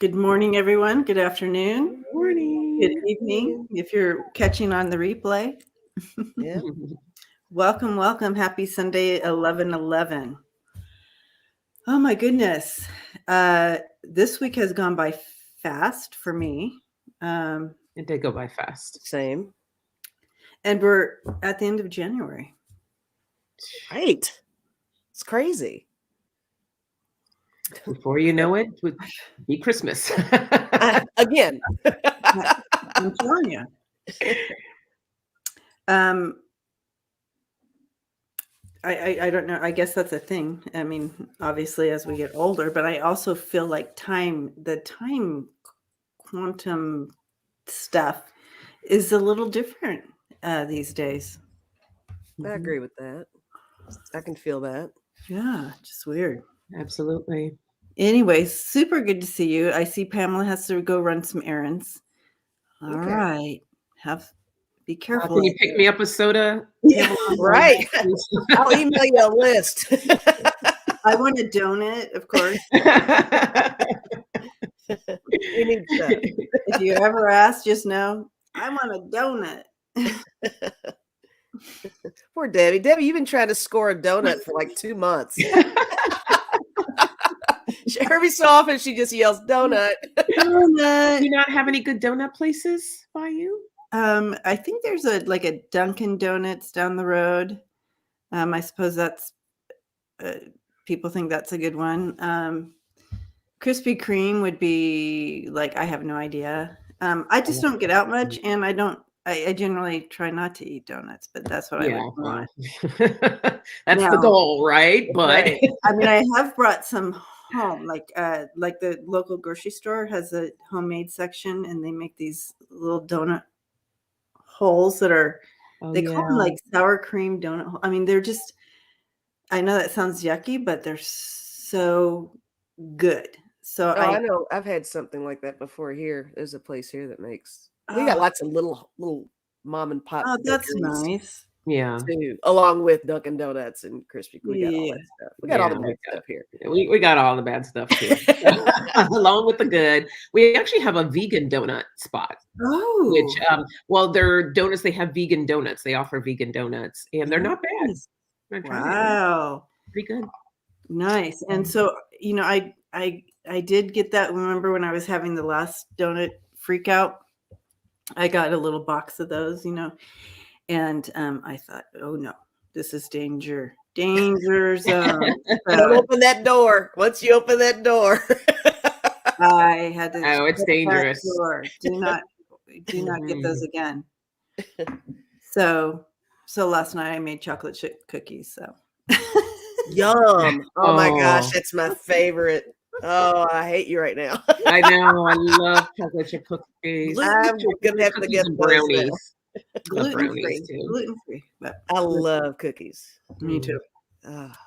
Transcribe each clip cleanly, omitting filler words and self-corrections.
Good morning, everyone. Good afternoon. Good morning. Good evening, if you're catching on the replay. Yeah. Welcome, welcome. Happy Sunday, 11/11. Oh, my goodness. This week has gone by fast for me. It did go by fast. Same. And we're at the end of January. Right. It's crazy. Before you know it would be Christmas. Again. I'm telling you. I don't know. I guess that's a thing. I mean, obviously, as we get older, but I also feel like the time quantum stuff is a little different these days. I agree with that. I can feel that. Yeah, just weird. Absolutely. Anyway, super good to see you. I see Pamela has to go run some errands. All right. Be careful. Can you pick me up a soda? Yeah, right. I'll email you a list. I want a donut, of course. We need stuff. If you ever ask, just know I want a donut. Poor Debbie. Debbie, you've been trying to score a donut for like 2 months. Every so often she just yells donut. Donut. Do you not have any good donut places by you? I think there's a Dunkin' Donuts down the road. I suppose that's people think that's a good one. Krispy Kreme would be I have no idea. I just don't get out much, and I generally try not to eat donuts, but that's what I would want. That's the goal, right? But right. I mean, I have brought some home, like the local grocery store has a homemade section, and they make these little donut holes that are call them like sour cream donut. I mean, they're just, I know that sounds yucky, but they're so good. So I know I've had something like that before here. There's a place here that makes, we got lots of little mom and pop. Oh, that's nice. Yeah. Too, along with Dunkin' Donuts and Krispy Kreme. We got all that stuff. We got all the bad stuff here. We got all the bad stuff too. Along with the good. We actually have a vegan donut spot. Oh. Which they're donuts, they have vegan donuts. They offer vegan donuts and they're not bad. Wow. Pretty good. Nice. And so, I did get that. Remember when I was having the last donut freak out? I got a little box of those, and I thought, oh no, this is danger zone. Don't open that door. Once you open that door, I had to. Oh, it's dangerous. Do not get those again. So last night I made chocolate chip cookies. So yum! Oh my gosh, that's my favorite. Oh, I hate you right now. I know. I love chocolate chip cookies. I'm gonna have to get brownies. Gluten-free. I love cookies. Me too.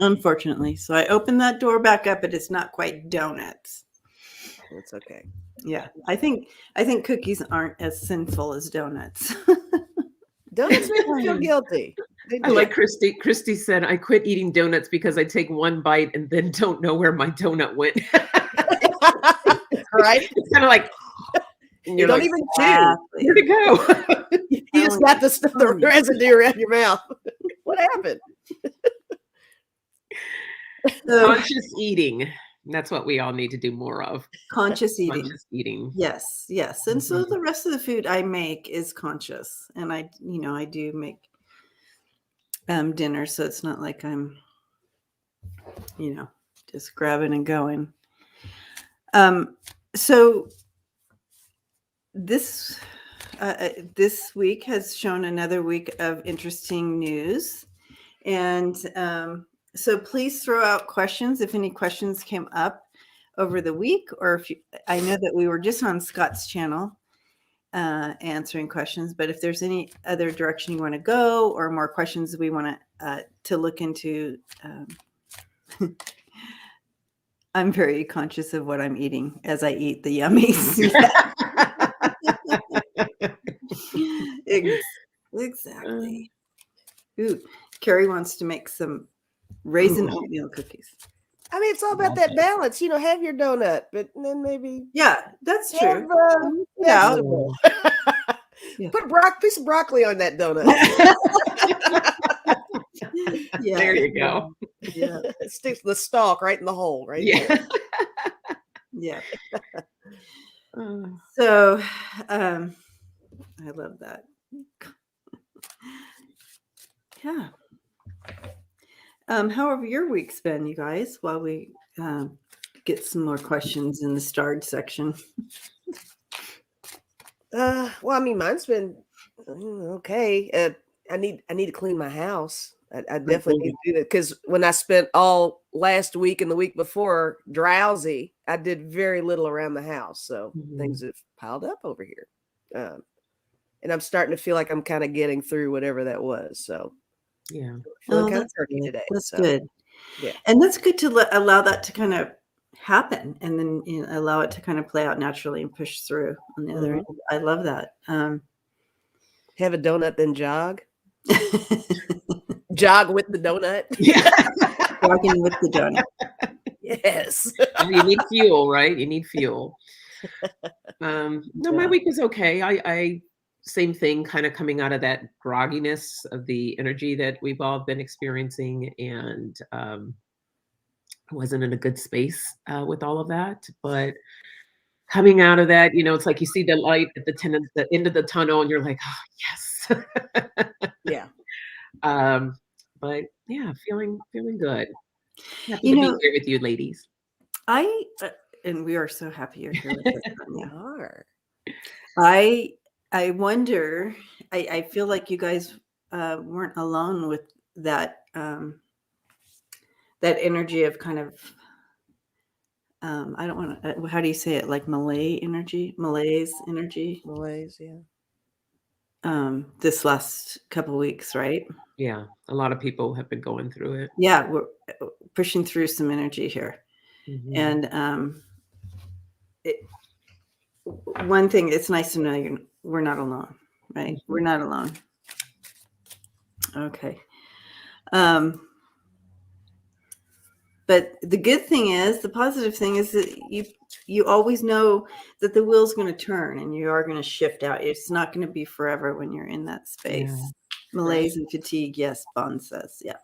Unfortunately. So I opened that door back up, but it's not quite donuts. It's okay. Yeah. I think cookies aren't as sinful as donuts. Donuts make me feel guilty. I like Christy said, I quit eating donuts because I take one bite and then don't know where my donut went. Right? It's kind of like, you don't even chew. Where'd it go? You just got the residue around your mouth. What happened? Conscious eating. That's what we all need to do more of. Conscious eating. Conscious eating. Yes. And so the rest of the food I make is conscious. And I do make dinner, so it's not like I'm, just grabbing and going. So this week has shown another week of interesting news, and so please throw out questions if any questions came up over the week, or I know that we were just on Scott's channel answering questions, but if there's any other direction you want to go or more questions we want to look into, I'm very conscious of what I'm eating as I eat the yummies. Exactly. Ooh, Carrie wants to make some raisin oatmeal cookies. I mean, it's all about that balance. Have your donut, but then maybe Yeah, that's have true. vegetable. Yeah. Put a piece of broccoli on that donut. Yeah. There you go. Yeah. It sticks the stalk right in the hole, right? Yeah. There. Yeah. Uh, So, I love that. Yeah. How have your weeks been, you guys? While we get some more questions in the starred section. Well, I mean, mine's been okay. I need to clean my house. I definitely need to do that because when I spent all last week and the week before drowsy, I did very little around the house. So things have piled up over here, and I'm starting to feel like I'm kind of getting through whatever that was. So yeah. feeling kind of turkey today. That's so, good. Yeah, and that's good to allow that to kind of happen, and then allow it to kind of play out naturally and push through on the other end. I love that. Have a donut, then jog. Jog with the donut. Yeah. Walking with the donut. Yes. You need fuel, right? You need fuel. No, my week is okay. I same thing, kind of coming out of that grogginess of the energy that we've all been experiencing, and I wasn't in a good space with all of that. But coming out of that, it's like you see the light at the end of the tunnel, and you're like, oh yes. Yeah. But yeah, feeling good. Happy to be here with you, ladies. And we are so happy you're here with us. We are. I wonder. I feel like you guys weren't alone with that that energy of kind of. I don't want to. How do you say it? Like malaise energy. Malaise, yeah. This last couple weeks, right? Yeah, a lot of people have been going through it. Yeah, we're pushing through some energy here, and one thing, it's nice to know we're not alone, right? We're not alone. Okay. But the good thing is, the positive thing is that you always know that the wheel's going to turn and you are going to shift out. It's not going to be forever when you're in that space. Yeah. Malaise and fatigue, yes, Bond says. Yeah.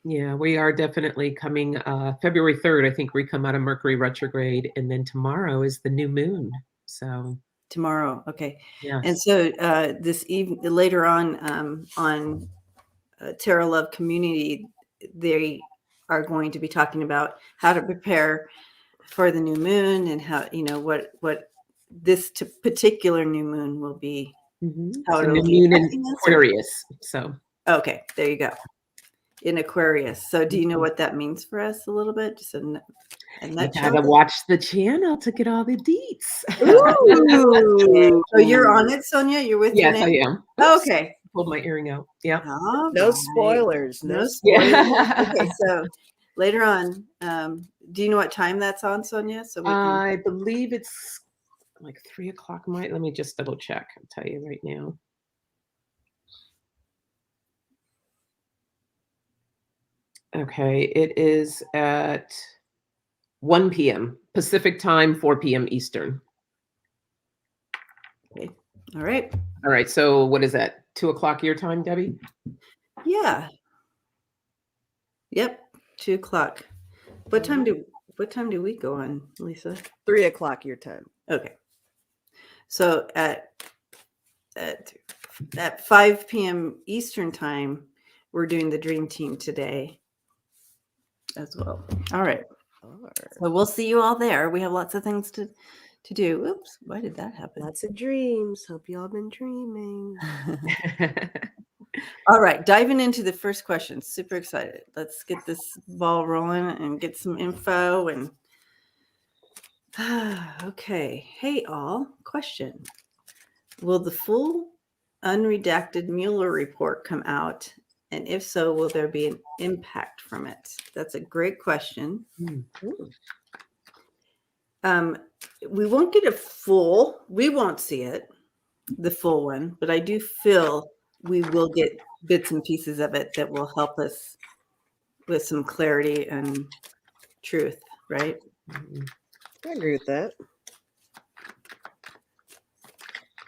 Yeah, we are definitely coming February 3rd. I think we come out of Mercury retrograde, and then tomorrow is the new moon. So tomorrow, okay. Yeah. And so this evening, later on Tarot Love Community, they are going to be talking about how to prepare for the new moon and how, what this particular new moon will be. How so new moon in Aquarius. So okay, there you go. In Aquarius. So do you know what that means for us a little bit? Just a nutshell. You gotta watch the channel to get all the deets. Ooh. So you're on it, Sonja? You're with me? Yes, I am. Oops. Okay. Pulled my earring out. Yeah. No spoilers. No spoilers. Yeah. Okay, so later on, do you know what time that's on, Sonja? So we can... I believe it's like 3 o'clock. Let me just double check. I'll tell you right now. Okay, it is at 1 p.m. Pacific time, 4 p.m. Eastern. Okay. All right. All right. So what is that? 2 o'clock your time, Debbie? Yeah. Yep. 2 o'clock. What time do we go on, Lisa? 3 o'clock your time. Okay. So at 5 p.m. Eastern time, we're doing the Dream Team today as well. All right. So we'll see you all there. We have lots of things to do. Oops, why did that happen? Lots of dreams. Hope you all been dreaming. All right, diving into the first question. Super excited. Let's get this ball rolling and get some info. And okay. Hey all, question. Will the full unredacted Mueller report come out? And if so, will there be an impact from it? That's a great question. We won't get we won't see it, the full one, but I do feel we will get bits and pieces of it that will help us with some clarity and truth, right? I agree with that.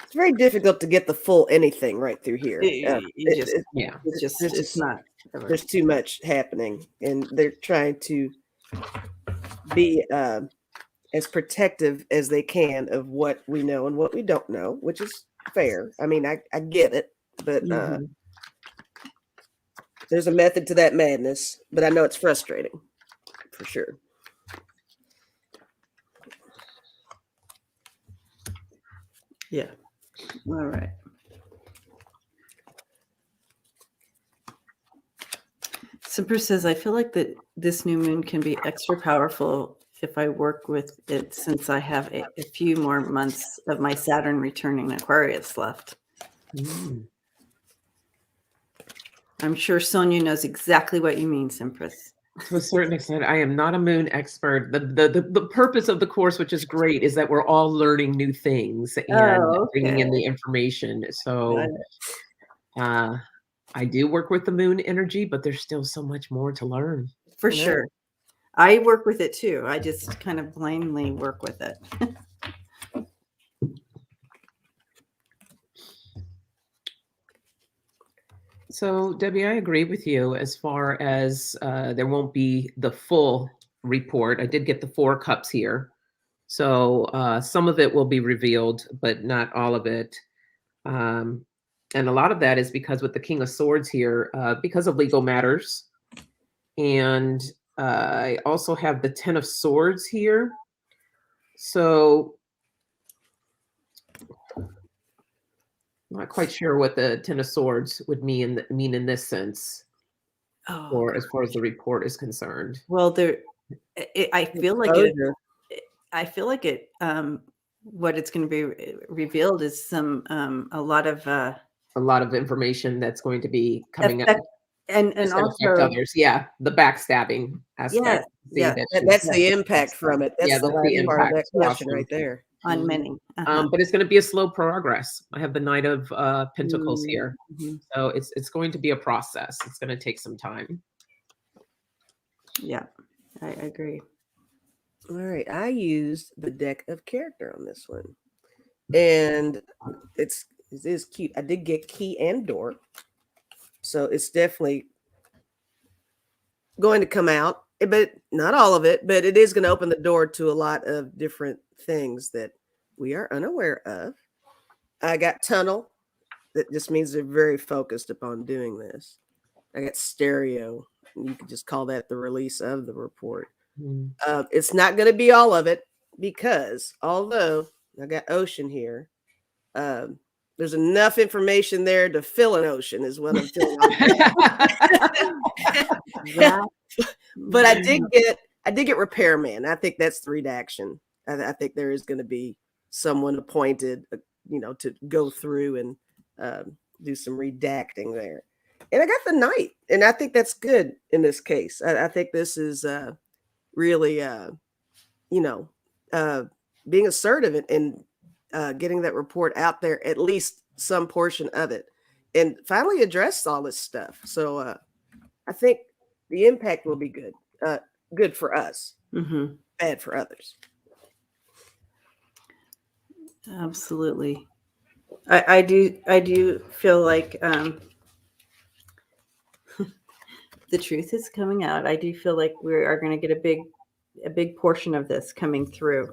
It's very difficult to get the full anything right through here. It's not. There's too much happening, and they're trying to be as protective as they can of what we know and what we don't know, which is fair. I mean, I get it, but there's a method to that madness. But I know it's frustrating, for sure. Yeah. All right. Simper says, I feel like that this new moon can be extra powerful if I work with it, since I have a few more months of my Saturn returning Aquarius left. I'm sure Sonja knows exactly what you mean, Simpress. To a certain extent, I am not a moon expert. The purpose of the course, which is great, is that we're all learning new things and bringing in the information. So I do work with the moon energy, but there's still so much more to learn. For sure. I work with it too. I just kind of blindly work with it. So, Debbie, I agree with you as far as there won't be the full report. I did get the 4 cups here. So some of it will be revealed, but not all of it. And a lot of that is because with the King of Swords here, because of legal matters. And I also have the 10 of Swords here. So I'm not quite sure what the 10 of Swords would mean in this sense, or as far as the report is concerned. Well, I feel like it. What it's going to be revealed is a lot of information that's going to be coming up. And also others, the backstabbing aspect. Yes, that's the impact from it. That's the impact that question right there on many. But it's going to be a slow progress. I have the Knight of Pentacles here, so it's going to be a process. It's going to take some time. Yeah, I agree. All right, I used the deck of character on this one, and it is cute. I did get key and door. So it's definitely going to come out, but not all of it, but it is going to open the door to a lot of different things that we are unaware of. I got tunnel. That just means they're very focused upon doing this. I got stereo. You could just call that the release of the report. It's not going to be all of it, because although I got ocean here, there's enough information there to fill an ocean, is what I'm feeling. But I did get repairman. I think that's the redaction. I think there is going to be someone appointed, to go through and do some redacting there. And I got the knight, and I think that's good in this case. I think this is really, being assertive and getting that report out there, at least some portion of it, and finally address all this stuff. So I think the impact will be good. Good for us, bad for others. Absolutely. I do feel like the truth is coming out. I do feel like we are going to get a big portion of this coming through.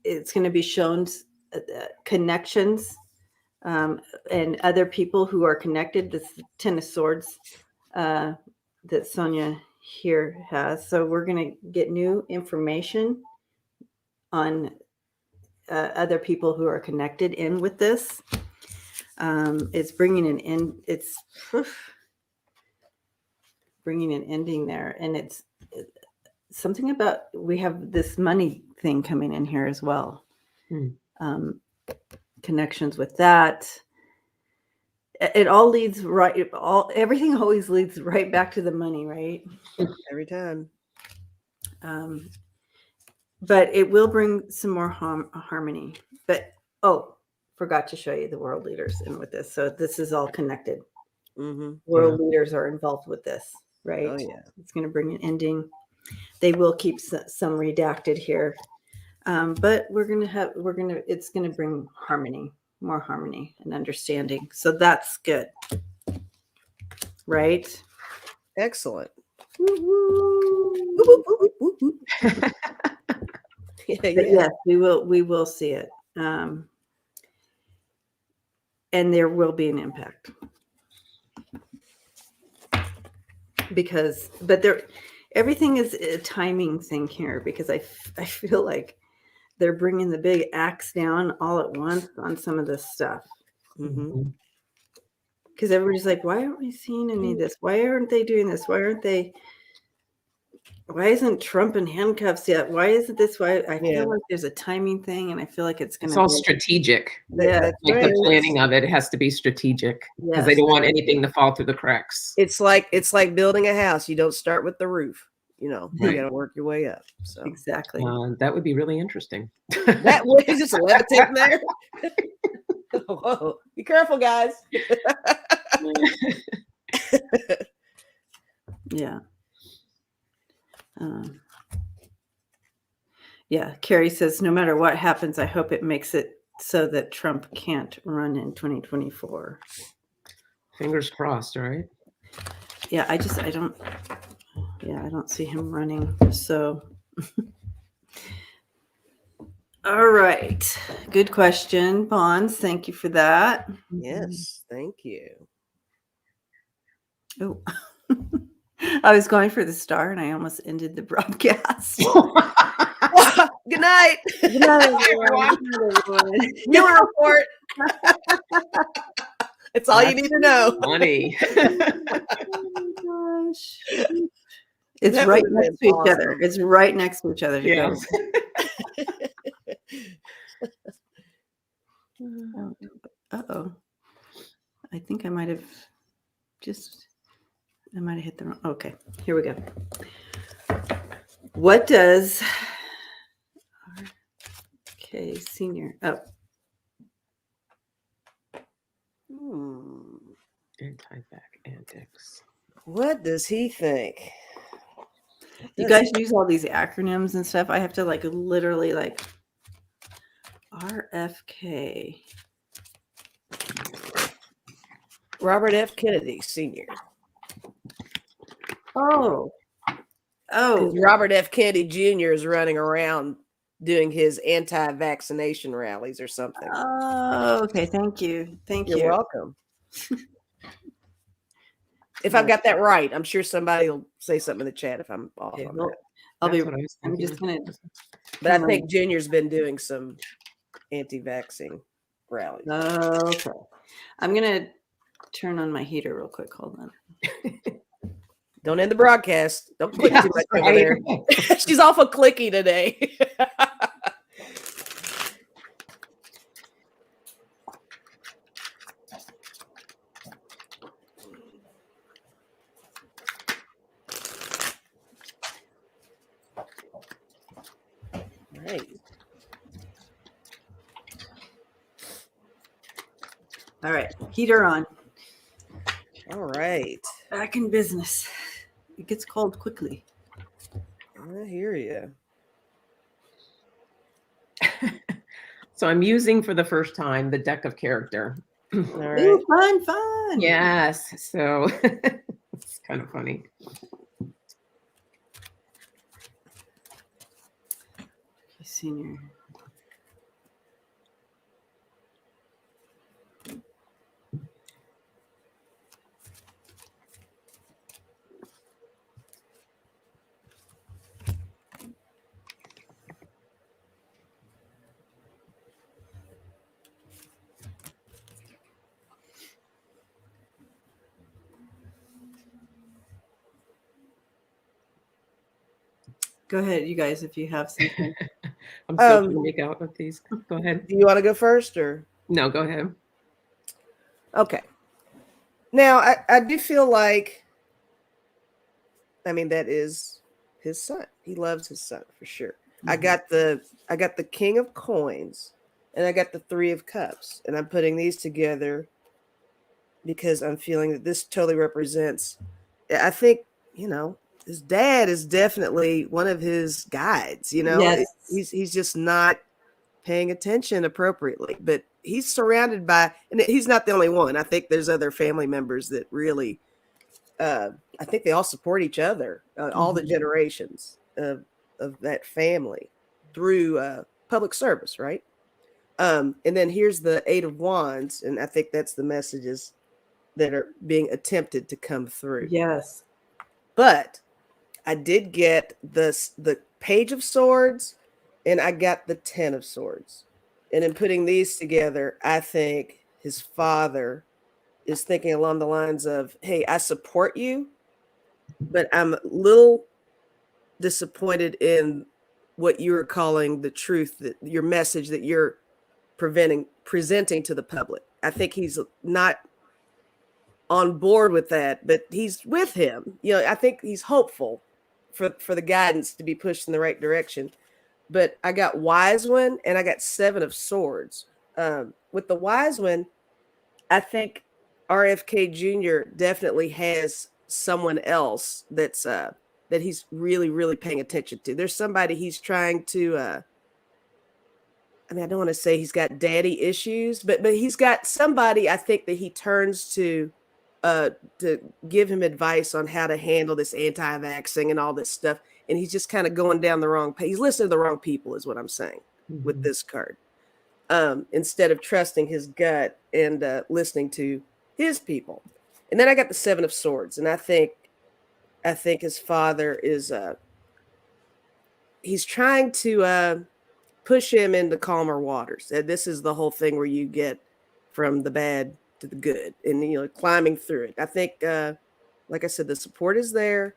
It's going to be shown connections and other people who are connected. This 10 of Swords that Sonja here has. So we're going to get new information on other people who are connected in with this. It's bringing an end. It's bringing an ending there, and it's something about, we have this money thing coming in here as well. Connections with that. It all leads right. Everything always leads right back to the money, right? Every time. But it will bring some more harmony. But forgot to show you the world leaders in with this. So this is all connected. World leaders are involved with this. right? Oh yeah. It's going to bring an ending. They will keep some redacted here, but it's going to bring harmony, more harmony and understanding. So that's good, right? Excellent. Woo-hoo. Whoop, whoop, whoop, whoop, whoop. Yeah, But yes, we will see it, and there will be an impact everything is a timing thing here, because I feel like they're bringing the big axe down all at once on some of this stuff. Mm-hmm. Because everybody's like, why aren't we seeing any of this? Why aren't they doing this? Why isn't Trump in handcuffs yet? Why isn't this? Why I feel like there's a timing thing, and I feel like it's all strategic. Yeah, That's Like right. the planning of it has to be strategic, because they Yes. don't want anything to fall through the cracks. It's like building a house. You don't start with the roof. You know, you Right. got to work your way up. So Exactly. That would be really interesting. that way, just levitate there. Whoa! Be careful, guys. Yeah. Yeah. Carrie says, no matter what happens, I hope it makes it so that Trump can't run in 2024. Fingers crossed, right? Yeah. I don't see him running. So, all right. Good question, Bonds. Thank you for that. Yes, thank you. Oh, I was going for the star and I almost ended the broadcast. Good night. Good night, everyone. Good night, everyone. Mueller report. It's all you need to know. Funny. Oh my gosh. It's That right would've next to been each other. awesome. It's right next to each other. To Yeah. go. Uh-oh. I think I might have hit the wrong. Okay, here we go. What does senior? Oh, Anti-back antics. What does he think? you guys use all these acronyms and stuff. I have to literally RFK. Robert F. Kennedy Sr. Oh, Robert F. Kennedy Jr. is running around doing his anti-vaccination rallies or something. Oh, okay. Thank you. You're welcome. If I've got that right, I'm sure somebody will say something in the chat if I'm off on that. I'm just gonna. But I think Junior's been doing some anti-vaccine rallies. Okay. I'm gonna turn on my heater real quick. Hold on. Don't end the broadcast. Don't click too much over there. She's awful clicky today. Right. All right, heater on. All right. Back in business. It gets cold quickly. I hear you. So I'm using for the first time the deck of character. All right. Ooh, fun. Yes. So it's kind of funny. Okay, senior. Go ahead, you guys, if you have something. I'm still trying to make out with these. Go ahead. Do you want to go first or? No, go ahead. Okay. Now, I do feel like, that is his son. He loves his son for sure. Mm-hmm. I got the King of Coins and I got the Three of Cups, and I'm putting these together because I'm feeling that this totally represents, I think you know, his dad is definitely one of his guides, you know. Yes. He's just not paying attention appropriately, but he's surrounded by, and he's not the only one. I think there's other family members that really, I think they all support each other, all the generations of that family through public service, right? And then here's the Eight of Wands, and I think that's the messages that are being attempted to come through. Yes. But I did get the Page of Swords, and I got the Ten of Swords. And in putting these together, I think his father is thinking along the lines of, hey, I support you, but I'm a little disappointed in what you're calling the truth, that your message that you're presenting to the public. I think he's not on board with that, but he's with him. You know, I think he's hopeful for the guidance to be pushed in the right direction. But I got Wise One and I got Seven of Swords. With the Wise One, I think RFK Jr. definitely has someone else that's that he's really, really paying attention to. There's somebody he's trying to I mean, I don't want to say he's got daddy issues, but he's got somebody I think that he turns to give him advice on how to handle this anti-vaxxing and all this stuff. And he's just kind of going down the wrong path. He's listening to the wrong people is what I'm saying with this card. Instead of trusting his gut and listening to his people. And then I got the Seven of Swords. And I think his father is he's trying to push him into calmer waters. And this is the whole thing where you get from the bad to the good and, you know, climbing through it. I think, like I said, the support is there.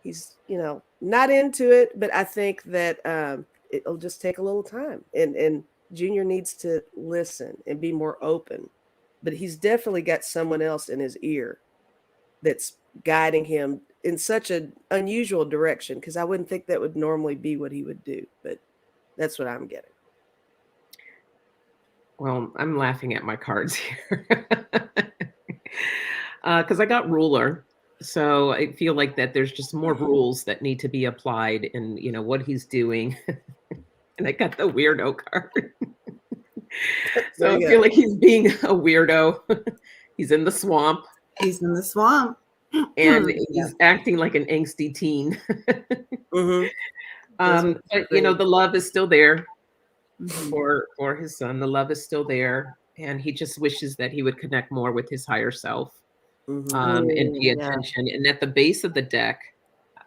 He's, you know, not into it, but I think that it'll just take a little time. And Junior needs to listen and be more open. But he's definitely got someone else in his ear that's guiding him in such an unusual direction, because I wouldn't think that would normally be what he would do. But that's what I'm getting. Well, I'm laughing at my cards here because I got ruler. So I feel like that there's just more rules that need to be applied in, you know, what he's doing. And I got the weirdo card. So I feel like he's being a weirdo. He's in the swamp. He's in the swamp. And he's acting like an angsty teen. But, you know, the love is still there for his son. The love is still there. And he just wishes that he would connect more with his higher self and pay attention. And at the base of the deck,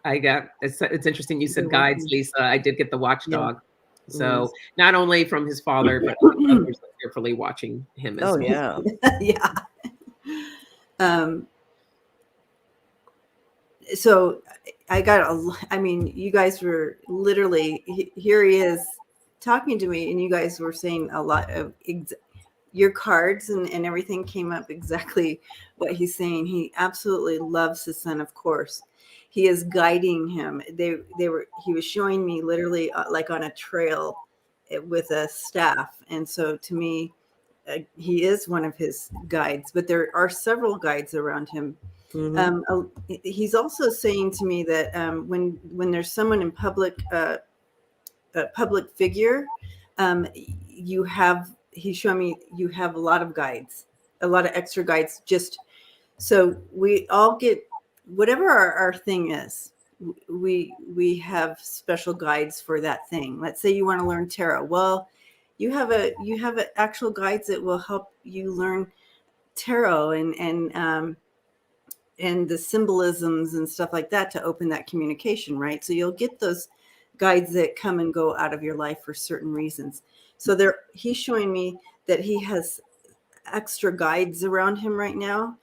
I got, it's interesting. You said guides, Lisa. I did get the watchdog. So not only from his father, but others are carefully watching him as well. Yeah. So I got I mean, you guys were literally, here he is talking to me, and you guys were saying a lot of your cards and everything came up exactly what he's saying. He absolutely loves his son, of course. He is guiding him. He was showing me literally like on a trail with a staff. And so to me, he is one of his guides, but there are several guides around him. He's also saying to me that when there's someone in public, a public figure, he's showing me you have a lot of guides, a lot of extra guides, just so we all get whatever our thing is. We have special guides for that thing. Let's say you want to learn tarot. Well, you have actual guides that will help you learn tarot and the symbolisms and stuff like that to open that communication, right? So you'll get those guides that come and go out of your life for certain reasons. So he's showing me that he has extra guides around him right now.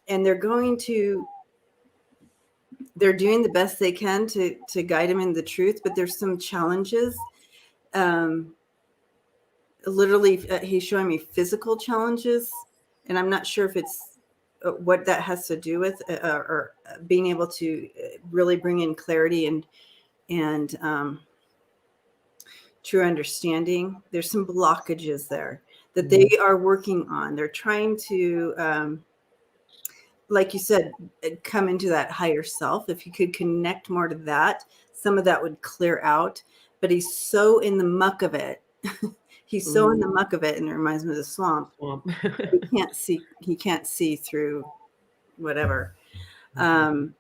And they're doing the best they can to guide him in the truth, but there's some challenges. Literally, he's showing me physical challenges, and I'm not sure if it's what that has to do with or being able to really bring in clarity and true understanding. There's some blockages there that they are working on. They're trying to like you said, come into that higher self. If he could connect more to that, some of that would clear out. But he's so in the muck of it. He's so in the muck of it, and it reminds me of the swamp. He can't see through whatever. And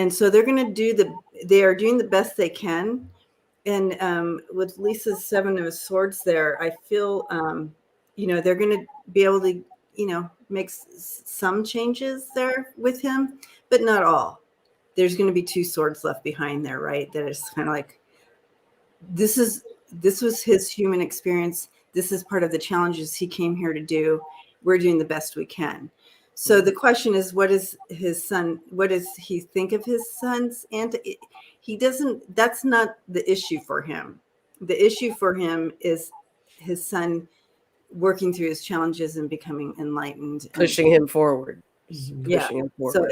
so they're going to they are doing the best they can. And with Lisa's 7 of Swords there, I feel, they're going to be able to, make some changes there with him, but not all. There's going to be 2 swords left behind there, right? That is kind of like, this was his human experience. This is part of the challenges he came here to do. We're doing the best we can. So the question is, what does he think of his son's? And he doesn't, that's not the issue for him. The issue for him is his son working through his challenges and becoming enlightened. Pushing him forward. Pushing him forward. So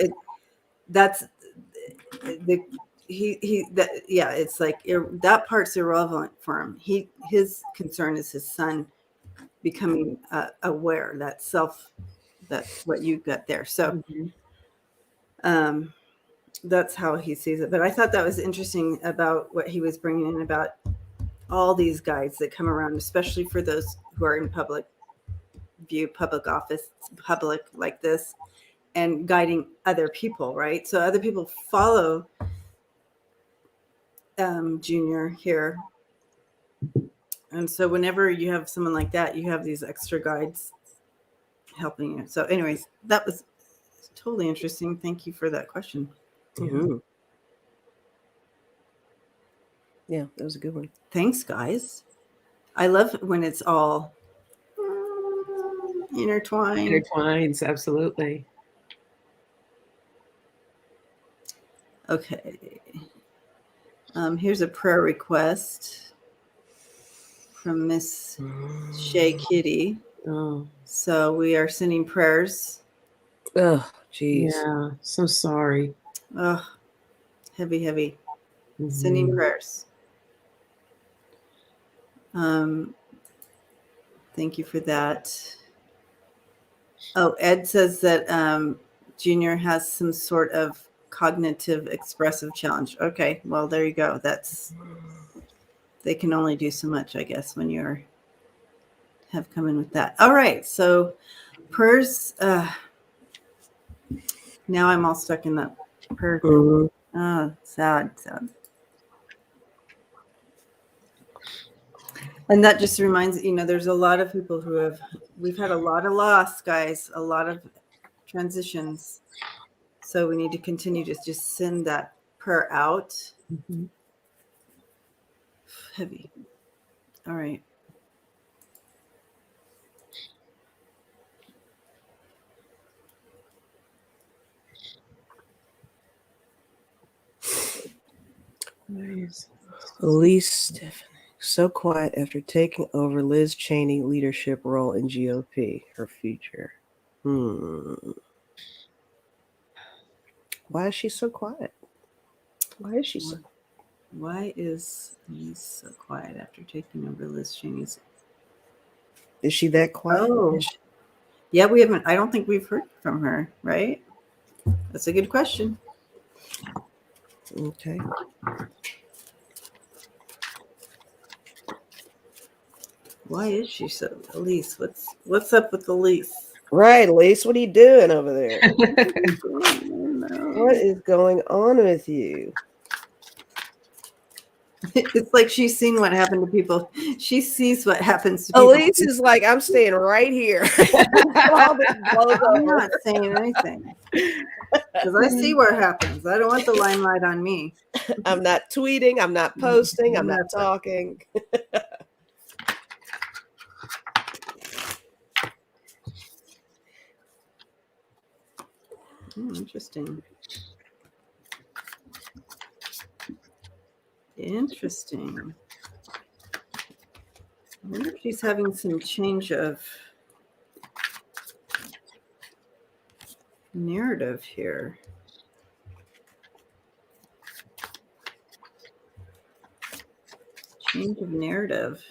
it's like that part's irrelevant for him. His concern is his son becoming aware, that's what you got there. So that's how he sees it. But I thought that was interesting about what he was bringing in about all these guides that come around, especially for those who are in public view, public office, public like this, and guiding other people, right? So other people follow Junior here. And so whenever you have someone like that, you have these extra guides helping you. So anyways, that was totally interesting. Thank you for that question. Yeah, that was a good one. Thanks, guys. I love when it's all intertwined. Intertwines, absolutely. Okay. Here's a prayer request from Miss Shay Kitty. Oh. So we are sending prayers. Oh, geez. Yeah, so sorry. Oh, heavy. Sending prayers. Thank you for that. Oh, Ed says that Junior has some sort of cognitive expressive challenge. Okay, well, there you go. They can only do so much, I guess, when you have come in with that. All right, so prayers. Now I'm all stuck in that prayer. Oh, sad. And that just reminds, there's a lot of people we've had a lot of loss, guys, a lot of transitions. So we need to continue to just send that prayer out. Heavy. All right. Nice. Elise Stephanie, so quiet after taking over Liz Cheney leadership role in GOP. Her future. Why is she so quiet? Why is she so quiet after taking over Liz Cheney's? Is she that quiet? Oh, yeah, we haven't. I don't think we've heard from her, right? That's a good question. Okay. Why is she so? Elise, what's up with Elise? Right, Elise, what are you doing over there? What is going on with you? It's like she's seen what happened to people. She sees what happens to people. Elise is like, I'm staying right here. I'm not saying anything because I see what happens. I don't want the limelight on me. I'm not tweeting. I'm not posting. I'm not talking. Interesting. I wonder if she's having some change of narrative here. Change of narrative.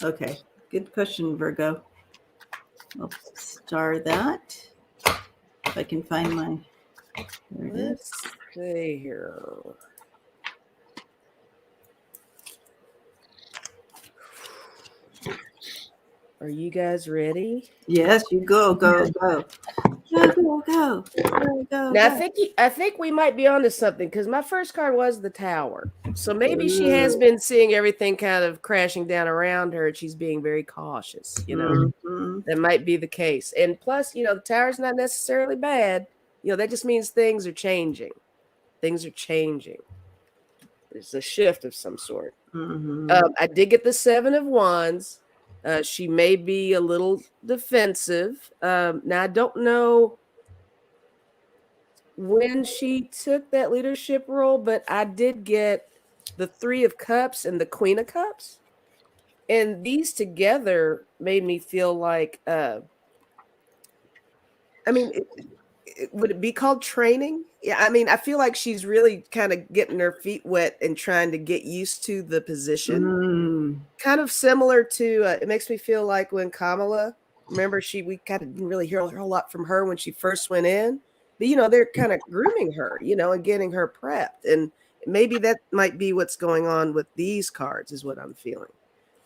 Okay. Good question, Virgo. I'll star that. If I can find my. There it is. Let's see here. Are you guys ready? Yes, you go. Go. Go. Now I think we might be onto something because my first card was the Tower. So maybe she has been seeing everything kind of crashing down around her and she's being very cautious, you know. That might be the case. And plus, the Tower's not necessarily bad. That just means things are changing. Things are changing. There's a shift of some sort. I did get the 7 of Wands. She may be a little defensive. Now, I don't know when she took that leadership role, but I did get the 3 of Cups and the Queen of Cups. And these together made me feel like, would it be called training? Yeah, I feel like she's really kind of getting her feet wet and trying to get used to the position. Kind of similar to, it makes me feel like when Kamala, remember we kind of didn't really hear a whole lot from her when she first went in. But, they're kind of grooming her, and getting her prepped. And maybe that might be what's going on with these cards is what I'm feeling.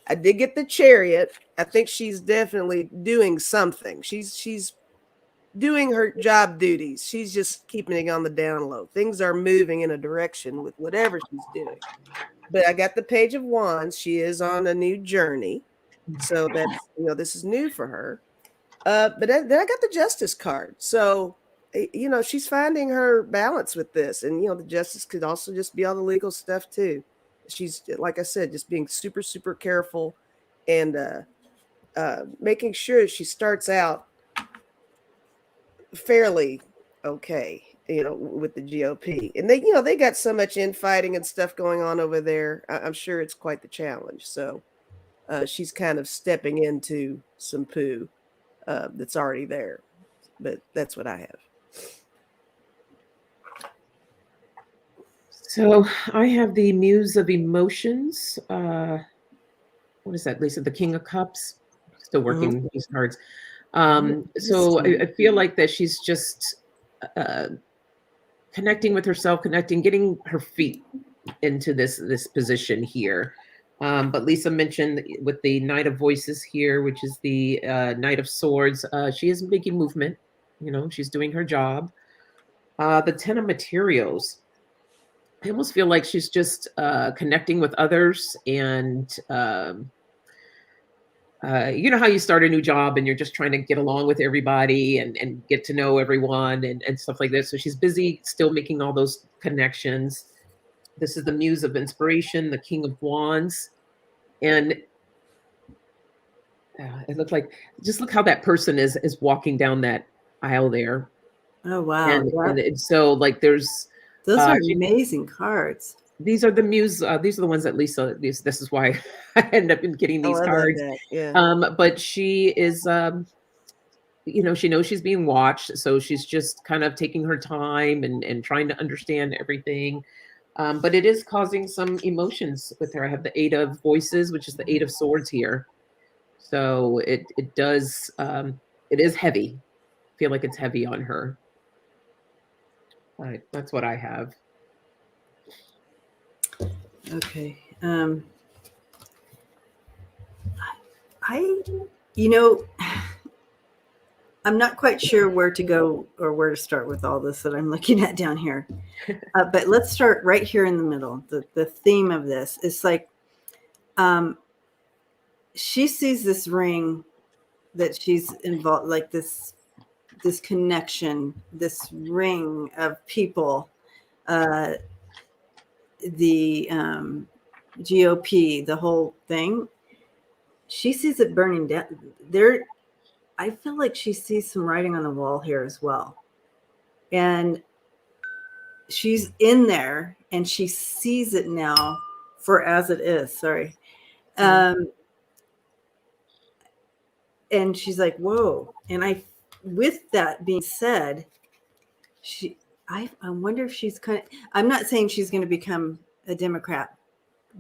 I did get the Chariot. I think she's definitely doing something. She's doing her job duties. She's just keeping it on the down low. Things are moving in a direction with whatever she's doing. But I got the Page of Wands. She is on a new journey. So that's, this is new for her. But then I got the Justice card. So, she's finding her balance with this. And, the Justice could also just be all the legal stuff too. She's, like I said, just being super, super careful and making sure she starts out fairly okay, with the GOP. And they got so much infighting and stuff going on over there. I'm sure it's quite the challenge. So she's kind of stepping into some poo that's already there. But that's what I have. So I have the Muse of Emotions. What is that, Lisa? The King of Cups. Still working these cards. So I feel like that she's just connecting with herself, getting her feet into this position here. But Lisa mentioned with the Knight of Voices here, which is the Knight of Swords, she is making movement. She's doing her job. The 10 of Materials. I almost feel like she's just connecting with others and you know how you start a new job and you're just trying to get along with everybody and get to know everyone and stuff like this. So she's busy still making all those connections. This is the Muse of Inspiration, the King of Wands. And it looked like, just look how that person is walking down that aisle there. Oh, wow. And so like there's... Those are amazing cards. These are the Muse. These are the ones that Lisa. This is why I end up getting these cards. Yeah. But she is, she knows she's being watched, so she's just kind of taking her time and trying to understand everything. But it is causing some emotions with her. I have the 8 of Voices, which is the 8 of Swords here. So it does. It is heavy. I feel like it's heavy on her. All right, that's what I have. Okay. I'm not quite sure where to go or where to start with all this that I'm looking at down here. But let's start right here in the middle. The theme of this is like, she sees this ring that she's involved, like this connection, this ring of people, the GOP, the whole thing. She sees it burning down. I feel like she sees some writing on the wall here as well. And she's in there and she sees it now for as it is. Sorry. And she's like, whoa. And with that being said, I wonder if she's I'm not saying she's going to become a Democrat,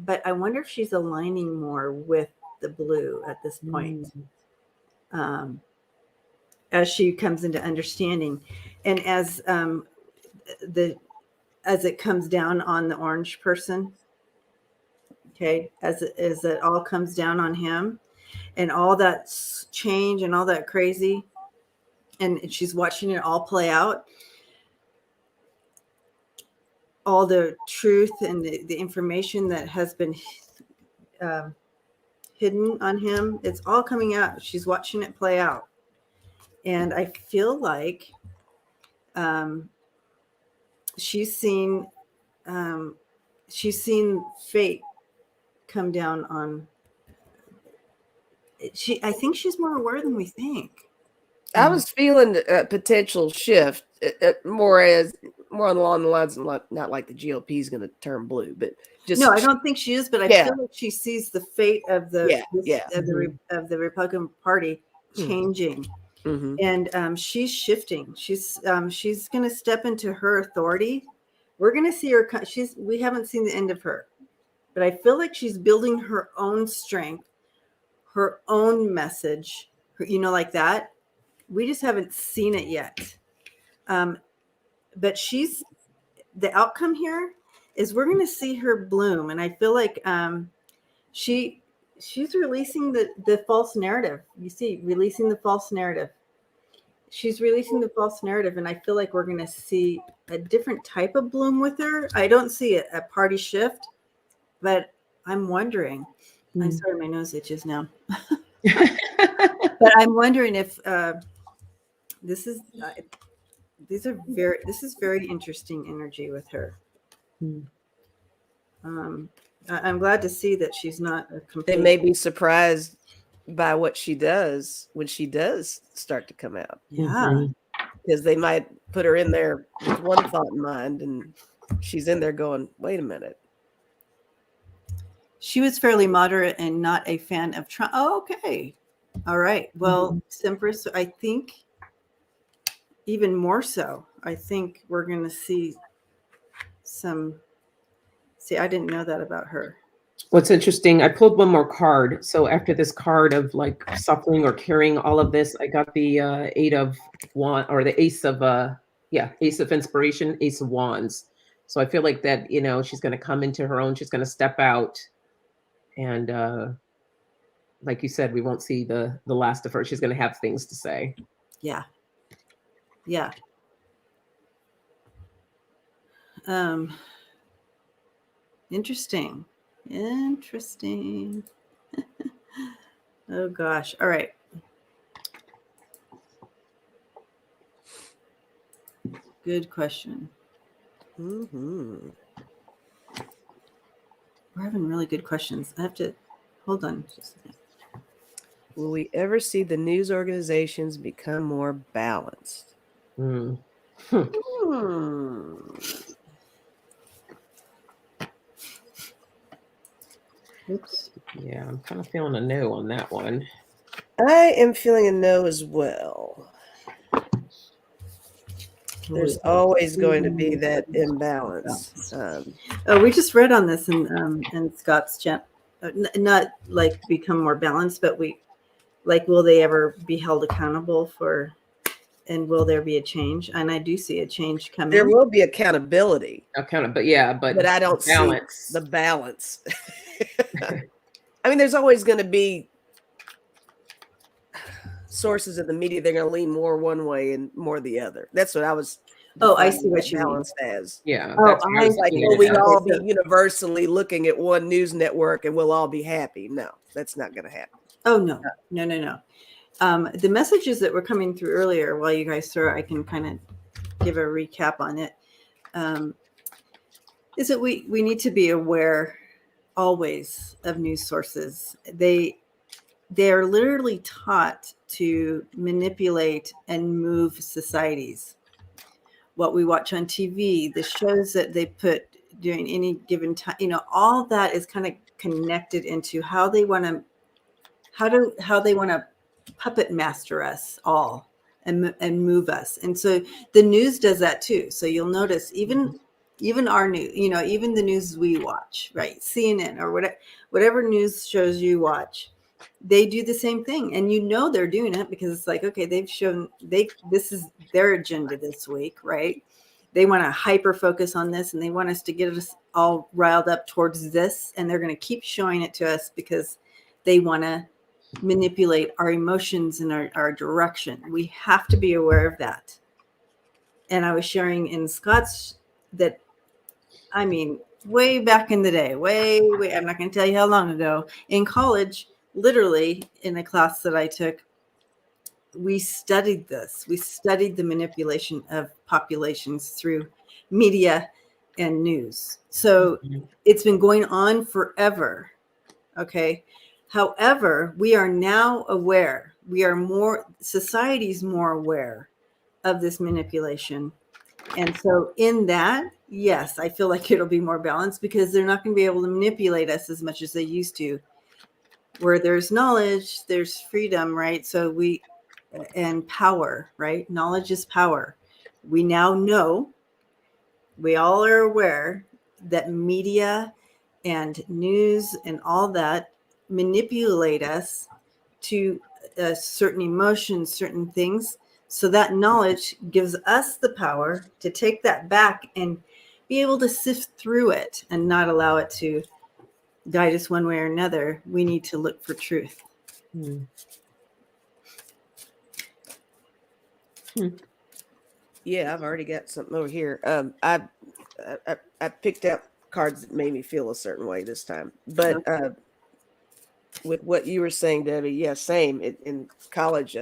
but I wonder if she's aligning more with the blue at this point. As she comes into understanding, and as it comes down on the orange person, okay, as it all comes down on him, and all that change and all that crazy, and she's watching it all play out, all the truth and the information that has been hidden on him, it's all coming out. She's watching it play out. And I feel like she's seen fate come down on. I think she's more aware than we think. I was feeling a potential shift, more along the lines of not like the GOP is going to turn blue, but just no, I don't think she is, but I feel like she sees the fate of the of the Republican Party changing, and she's shifting. She's going to step into her authority. We're going to see her. We haven't seen the end of her, but I feel like she's building her own strength, her own message, like that. We just haven't seen it yet. But the outcome here is we're going to see her bloom. And I feel like she's releasing the false narrative. You see, releasing the false narrative. She's releasing the false narrative. And I feel like we're going to see a different type of bloom with her. I don't see a party shift, but I'm wondering. I'm sorry, my nose itches now. But I'm wondering if this is very interesting energy with her. I'm glad to see that she's not a complete. They may be surprised by what she does when she does start to come out. Yeah, because they might put her in there with one thought in mind, and she's in there going, "Wait a minute." She was fairly moderate and not a fan of Trump. Oh, okay. All right. Well, Empress, I think even more so. I think we're going to see I didn't know that about her. What's interesting, I pulled one more card. So after this card of like suffering or carrying all of this, I got the Eight of Wands, or the Ace of Inspiration, Ace of Wands. So I feel like that, she's going to come into her own. She's going to step out. And like you said, we won't see the last of her. She's going to have things to say. Yeah. Yeah. Interesting. Oh gosh. All right. Good question. We're having really good questions. I have to hold on just a second. Will we ever see the news organizations become more balanced? Oops. Yeah, I'm kind of feeling a no on that one. I am feeling a no as well. There's always going to be that imbalance. We just read on this in Scott's chat. Not like become more balanced, but will they ever be held accountable for, and will there be a change? And I do see a change coming. There will be accountability. But I don't see the balance. I mean, there's always going to be sources of the media. They're going to lean more one way and more the other. That's what I was. I see what you mean. As. Yeah. I was like, will we all be universally looking at one news network and we'll all be happy? No, that's not going to happen. Oh, no. The messages that were coming through earlier, while you guys throw, I can kind of give a recap on it. Is that we need to be aware always of news sources. They are literally taught to manipulate and move societies. What we watch on TV, the shows that they put during any given time, all that is kind of connected into how they want to puppet master us all and move us. And so the news does that too. So you'll notice even our news, even the news we watch, right? CNN or whatever news shows you watch, they do the same thing, and you know they're doing it because it's like, okay, they've shown this is their agenda this week, right? They want to hyper focus on this, and they want us to get us all riled up towards this, and they're going to keep showing it to us because they want to manipulate our emotions and our direction. We have to be aware of that. And I was sharing in Scott's that, I mean, way back in the day, way, I'm not going to tell you how long ago, in college, literally in a class that I took, we studied this. We studied the manipulation of populations through media and news. So it's been going on forever. Okay. However, we are now aware. Society's more aware of this manipulation. And so in that, yes, I feel like it'll be more balanced because they're not going to be able to manipulate us as much as they used to. Where there's knowledge, there's freedom, right? So and power, right? Knowledge is power. We now know, we all are aware that media and news and all that manipulate us to certain emotions, certain things. So that knowledge gives us the power to take that back and be able to sift through it and not allow it to guide us one way or another. We need to look for truth. Yeah, I've already got something over here. I picked out cards that made me feel a certain way this time. But with what you were saying, Debbie, yeah, same. In college,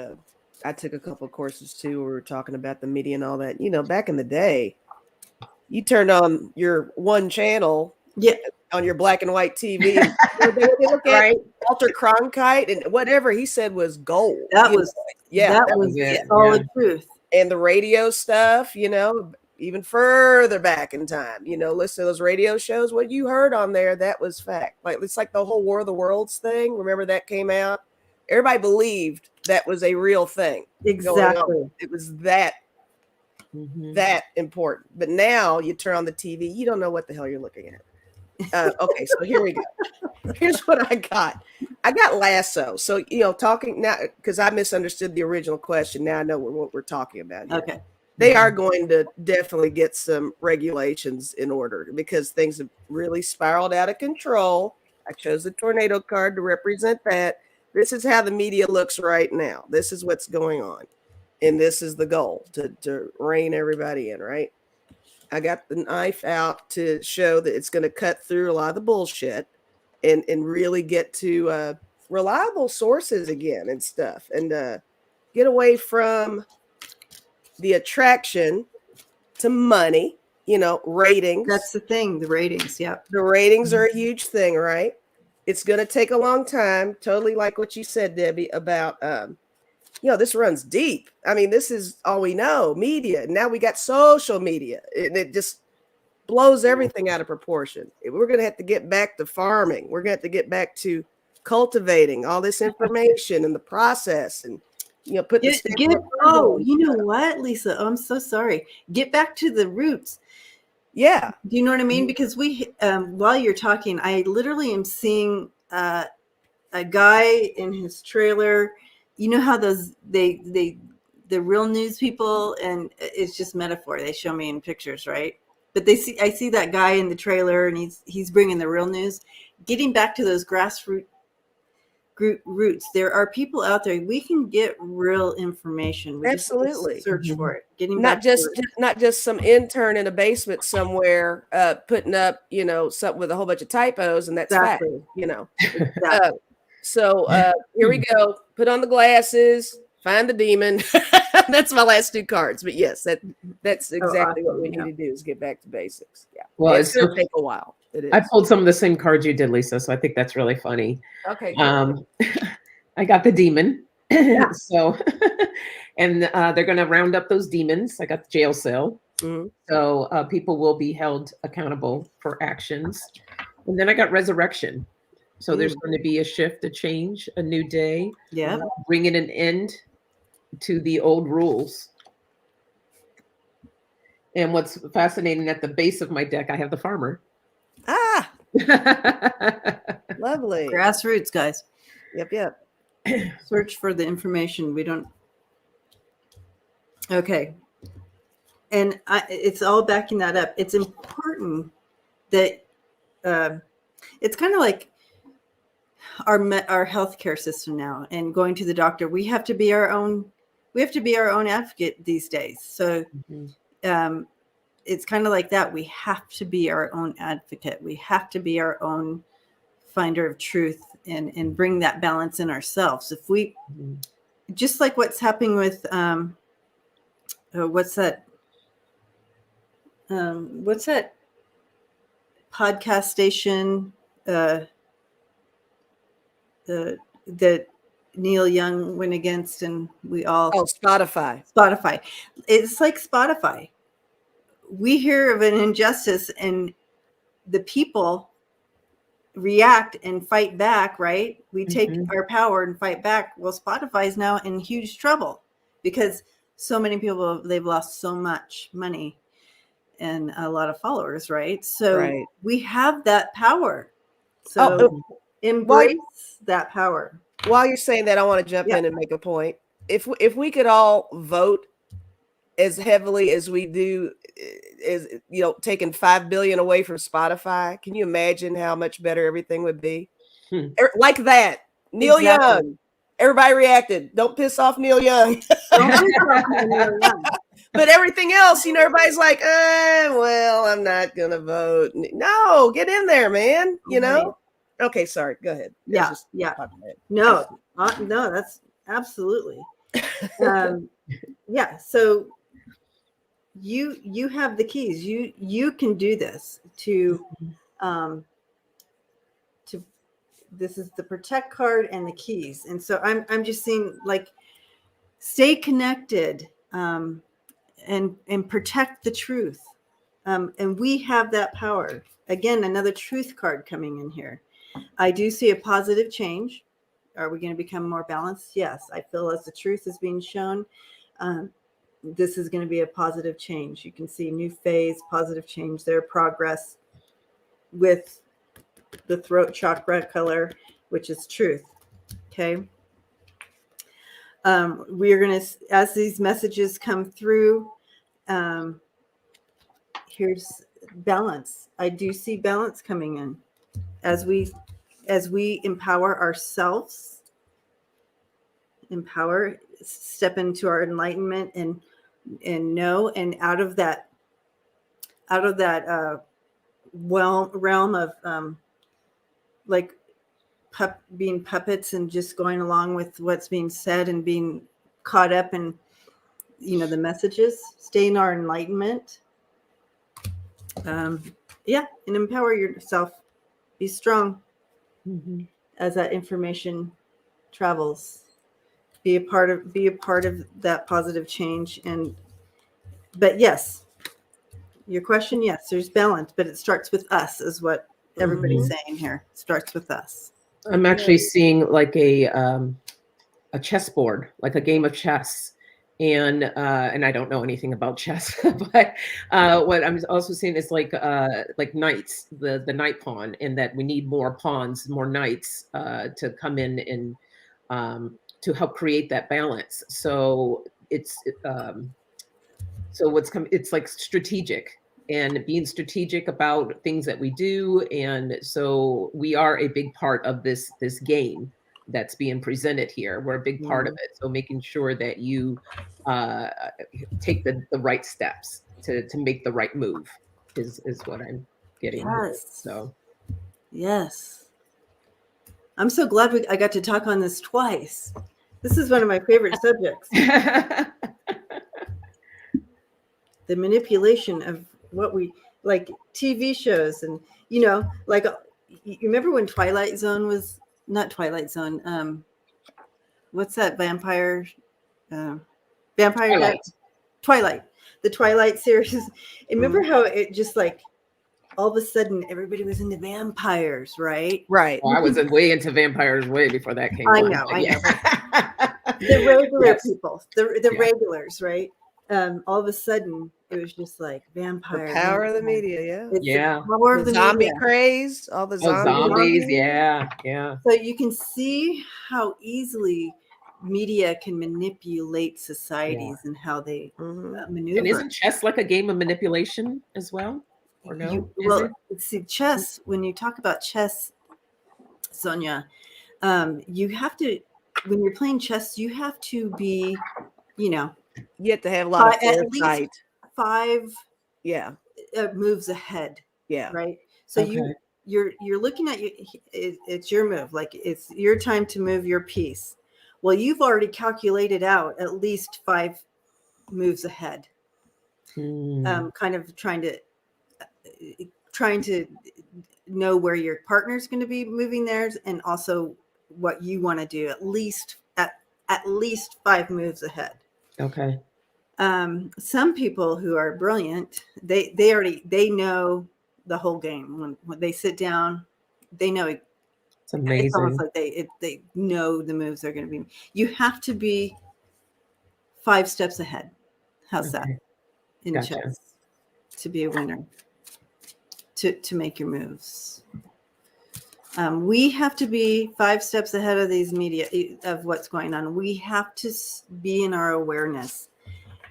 I took a couple of courses too. We were talking about the media and all that. You know, back in the day, you turned on your one channel, on your black and white TV. They look at right? Walter Cronkite and whatever he said was gold. That was solid truth. And the radio stuff, you know, even further back in time, you know, listen to those radio shows. What you heard on there, that was fact. Like it's like the whole War of the Worlds thing. Remember that came out? Everybody believed that was a real thing. Exactly. It was that important. But now you turn on the TV, you don't know what the hell you're looking at. Okay, so here we go. Here's what I got. I got lasso. So, you know, talking now, because I misunderstood the original question. Now I know what we're talking about here. Okay. They are going to definitely get some regulations in order because things have really spiraled out of control. I chose the tornado card to represent that. This is how the media looks right now. This is what's going on. And this is the goal, to rein everybody in, right? I got the knife out to show that it's going to cut through a lot of the bullshit and really get to reliable sources again and stuff, and get away from the attraction to money, you know, ratings. That's the thing, the ratings, yeah. The ratings are a huge thing, right? It's going to take a long time, totally like what you said, Debbie, about, you know, this runs deep. I mean, this is all we know, media. Now we got social media, and it just blows everything out of proportion. We're going to have to get back to farming. We're going to have to get back to cultivating all this information and the process, and, you know, put you know what, Lisa? Oh, I'm so sorry. Get back to the roots. Yeah. Do you know what I mean? Because we, while you're talking, I literally am seeing a guy in his trailer. You know how those the real news people, and it's just metaphor. They show me in pictures, right? But I see that guy in the trailer, and he's bringing the real news. Getting back to those grassroots roots, there are people out there. We can get real information. We absolutely just search for it. Getting not just some intern in a basement somewhere putting up, you know, something with a whole bunch of typos, and that's fact, you know. Exactly. So here we go. Put on the glasses. Find the demon. That's my last two cards. But yes, that's exactly what we need to do, is get back to basics. Yeah. Well, it's going to take a while. It is. I pulled some of the same cards you did, Lisa, so I think that's really funny. Okay. Cool. I got the demon. So, and they're going to round up those demons. I got the jail cell. Mm-hmm. So people will be held accountable for actions. And then I got resurrection. So there's going to be a shift, a change, a new day. Yeah. Bringing an end to the old rules. And what's fascinating, at the base of my deck, I have the farmer. Ah. Lovely. Grassroots, guys. Yep. Search for the information. We don't. Okay. And it's all backing that up. It's important that it's kind of like our healthcare system now, and going to the doctor. We have to be our own advocate these days. So it's kind of like that. We have to be our own advocate. We have to be our own finder of truth and bring that balance in ourselves. If we, just like what's happening with what's that podcast station that Neil Young went against, and we all Spotify. It's like Spotify. We hear of an injustice and the people react and fight back, right? We take our power and fight back. Well, Spotify is now in huge trouble because so many people, they've lost so much money and a lot of followers, right? So we have that power. So embrace that power. While you're saying that, I want to jump in and make a point. If we could all vote as heavily as we do, is, you know, taking $5 billion away from Spotify, can you imagine how much better everything would be? Like that. Neil Young. Everybody reacted. Don't piss off Neil Young. But everything else, you know, everybody's like, well, I'm not gonna vote. No, get in there, man. You know. Okay, sorry. Go ahead. Yeah. No, that's absolutely. Yeah. So you have the keys. You can do this to this is the protect card and the keys. And so I'm just seeing, like, stay connected and protect the truth. And we have that power. Again, another truth card coming in here. I do see a positive change. Are we going to become more balanced? Yes. I feel as the truth is being shown, this is going to be a positive change. You can see new phase, positive change there, progress with the throat chakra color, which is truth. Okay. We are going to, as these messages come through, here's balance. I do see balance coming in as we empower ourselves, step into our enlightenment and know, and out of that realm of like being puppets and just going along with what's being said and being caught up in, you know, the messages, stay in our enlightenment. And empower yourself. Be strong as that information travels. Be a part of that positive change. But yes, your question, yes, there's balance, but it starts with us, is what everybody's saying here. It starts with us. I'm actually seeing like a chessboard, like a game of chess. And I don't know anything about chess, but what I'm also seeing is like knights, the knight pawn, and that we need more pawns, more knights to come in and to help create that balance. So it's it's like strategic, and being strategic about things that we do, and so we are a big part of this game that's being presented here. We're a big part of it. So making sure that you take the right steps to make the right move is what I'm getting. Yes. So yes. I'm so glad I got to talk on this twice. This is one of my favorite subjects. The manipulation of what we like, TV shows, and, you know, like, you remember when Twilight Zone was not Twilight Zone. What's that vampire? Twilight, the Twilight series. And remember how it just like all of a sudden everybody was into vampires, right? Right. Well, I was way into vampires way before that came. I know. The regular people, the regulars, right? all of a sudden it was just like The vampire. power of the vampire. media, yeah. It's Yeah. the power of The the zombie media. craze, all the Oh, zombies. zombies. Yeah. Yeah. So you can see how easily media can manipulate societies and how they Mhm. maneuver. And isn't chess like a game of manipulation as well? Or no? Is it? See, chess, when you talk about chess, Sonja, you have to, when you're playing chess, you have to be, you know, You have to have a lot of at least foresight. 5 Yeah. moves ahead, Yeah. right? So Okay. you're looking at it's your move, like it's your time to move your piece. Well, you've already calculated out at least 5 moves ahead, kind of trying to know where your partner's going to be moving theirs, and also what you want to do at least 5 moves ahead. Okay. Some people who are brilliant, they know the whole game. When they sit down, they know it. It's amazing. It's almost like they know the moves they're going to be. You have to be 5 steps ahead. How's that in Gotcha. chess to be a winner? To make your moves. We have to be 5 steps ahead of these media, of what's going on. We have to be in our awareness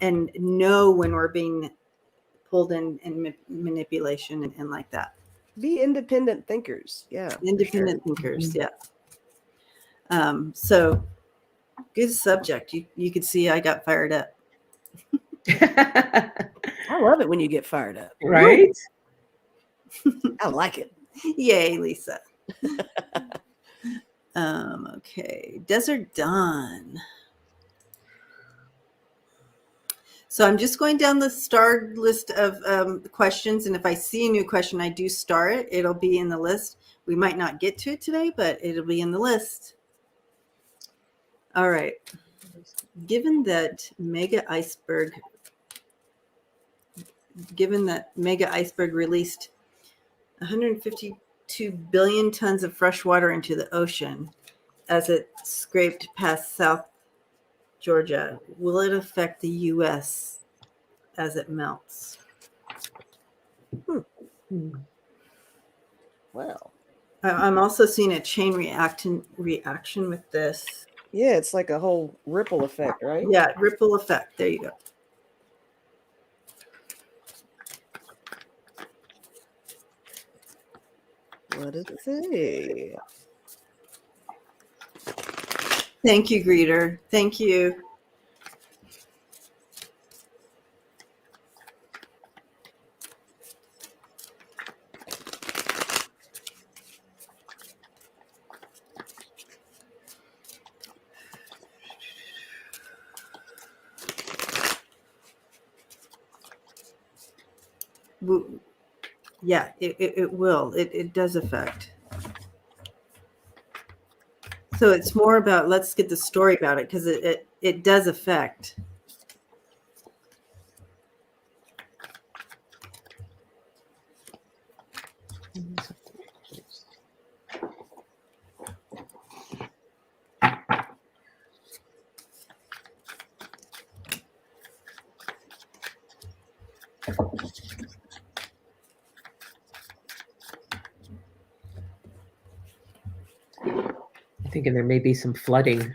and know when we're being pulled in manipulation and like that. Be independent thinkers. Yeah. Independent thinkers. Yeah. So good subject. You could see I got fired up. I love it when you get fired up. Right? I like it. Yay, Lisa. Okay. Desert Dawn. So I'm just going down the starred list of questions, and if I see a new question, I do star it. It'll be in the list. We might not get to it today, but it'll be in the list. All right. Given that mega iceberg released 152 billion tons of fresh water into the ocean as it scraped past South Georgia, will it affect the U.S. as it melts? Well, I'm also seeing a chain reaction with this. yeah, it's like a whole ripple effect, right? Yeah, ripple effect. There you go. Let us see. Thank you, greeter. Thank you. Yeah, it will. It does affect. So it's more about, let's get the story about it, because it does affect. I'm thinking there may be some flooding.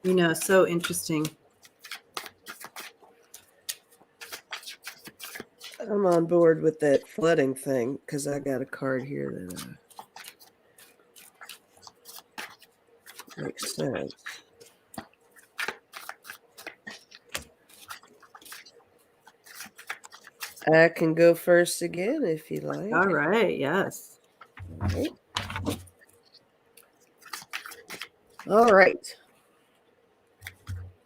You know, so interesting. I'm on board with that flooding thing because I got a card here that makes sense. I can go first again if you like. All right. Yes. All right.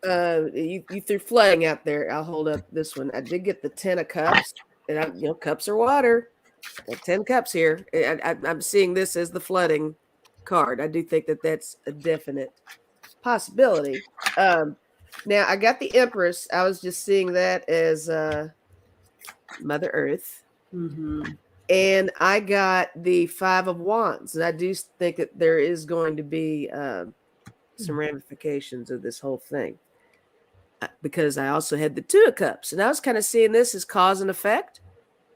You threw flooding out there. I'll hold up this one. I did get the 10 of cups, and cups are water. Got 10 cups here. I'm seeing this as the flooding card. I do think that that's a definite possibility. Now I got the Empress. I was just seeing that as Mother Earth. Mm-hmm. And I got the 5 of Wands. And I do think that there is going to be some ramifications of this whole thing. Because I also had the Two of Cups, and I was kind of seeing this as cause and effect.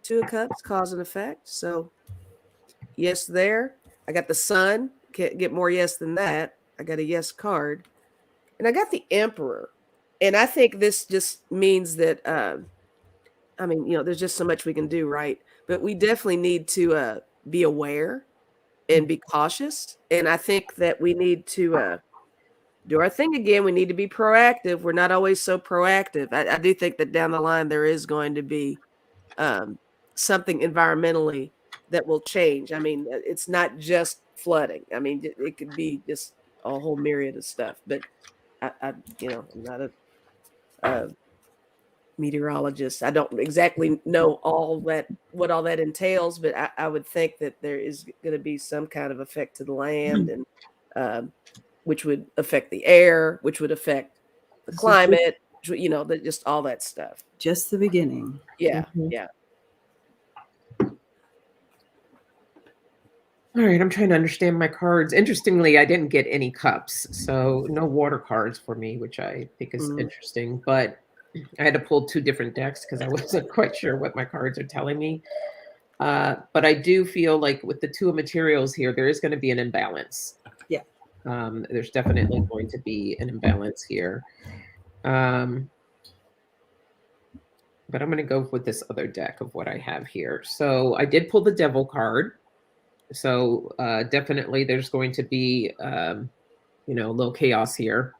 Two of Cups, cause and effect. So yes, there. I got the Sun. Can't get more yes than that. I got a yes card. And I got the Emperor. And I think this just means that, I mean, there's just so much we can do, right? But we definitely need to be aware and be cautious. And I think that we need to do our thing again. We need to be proactive. We're not always so proactive. I do think that down the line, there is going to be something environmentally that will change. I mean, it's not just flooding. I mean, it could be just a whole myriad of stuff. But I'm not a meteorologist. I don't exactly know what all that entails, but I would think that there is going to be some kind of effect to the land, and which would affect the air, which would affect the climate. Just all that stuff. Just the beginning. Yeah, yeah. All right, I'm trying to understand my cards. Interestingly, I didn't get any cups, so no water cards for me, which I think is interesting. But I had to pull two different decks because I wasn't quite sure what my cards are telling me. But I do feel like with the Two of Materials here, there is going to be an imbalance. Yeah. There's definitely going to be an imbalance here. But I'm going to go with this other deck of what I have here. So I did pull the Devil card. So definitely there's going to be, a little chaos here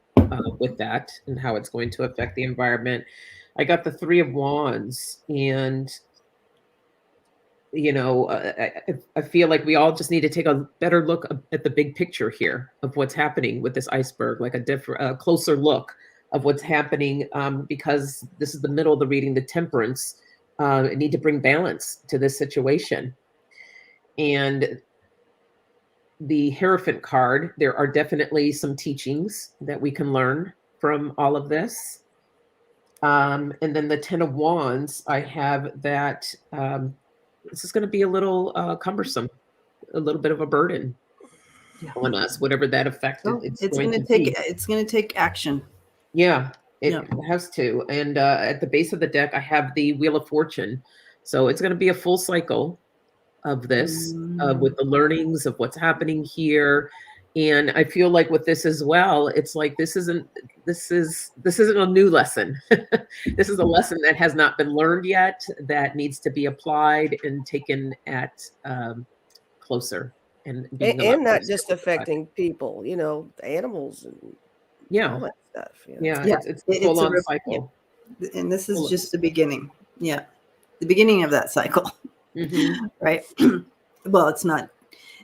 with that and how it's going to affect the environment. I got the Three of Wands, and, I feel like we all just need to take a better look at the big picture here of what's happening with this iceberg, like a closer look of what's happening, because this is the middle of the reading, the Temperance. I need to bring balance to this situation. And the Hierophant card, there are definitely some teachings that we can learn from all of this. And then the Ten of Wands, I have that this is going to be a little cumbersome, a little bit of a burden on us, whatever that effect it's going to take. It's going to take action. Yeah, it has to. And at the base of the deck, I have the Wheel of Fortune. So it's going to be a full cycle of this, with the learnings of what's happening here. And I feel like with this as well, it's like this isn't a new lesson. This is a lesson that has not been learned yet, that needs to be applied and taken at closer, and not just affecting people, animals and all that stuff. It's a full on cycle. And this is just the beginning. Yeah, the beginning of that cycle. Right. Well, it's not.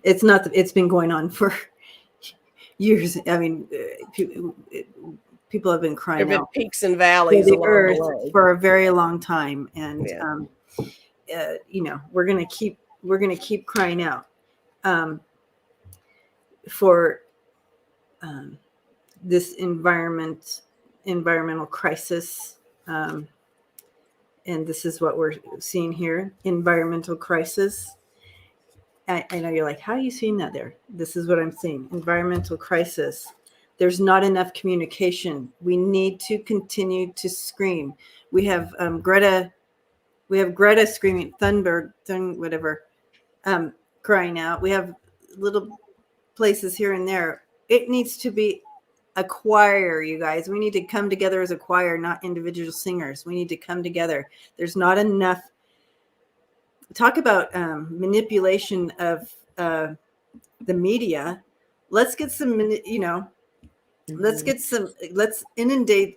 It's been going on for years. I mean, people have been crying there have out been peaks and valleys the along earth the way for a very long time, and we're gonna keep crying out for this environmental crisis. And this is what we're seeing here, environmental crisis. I know you're like, how are you seeing that there? This is what I'm seeing, environmental crisis. There's not enough communication. We need to continue to scream. We have Greta screaming, whatever, crying out. We have little places here and there. It needs to be a choir, you guys. We need to come together as a choir, not individual singers. We need to come together. There's not enough. Talk about manipulation of the media. Let's get some, let's inundate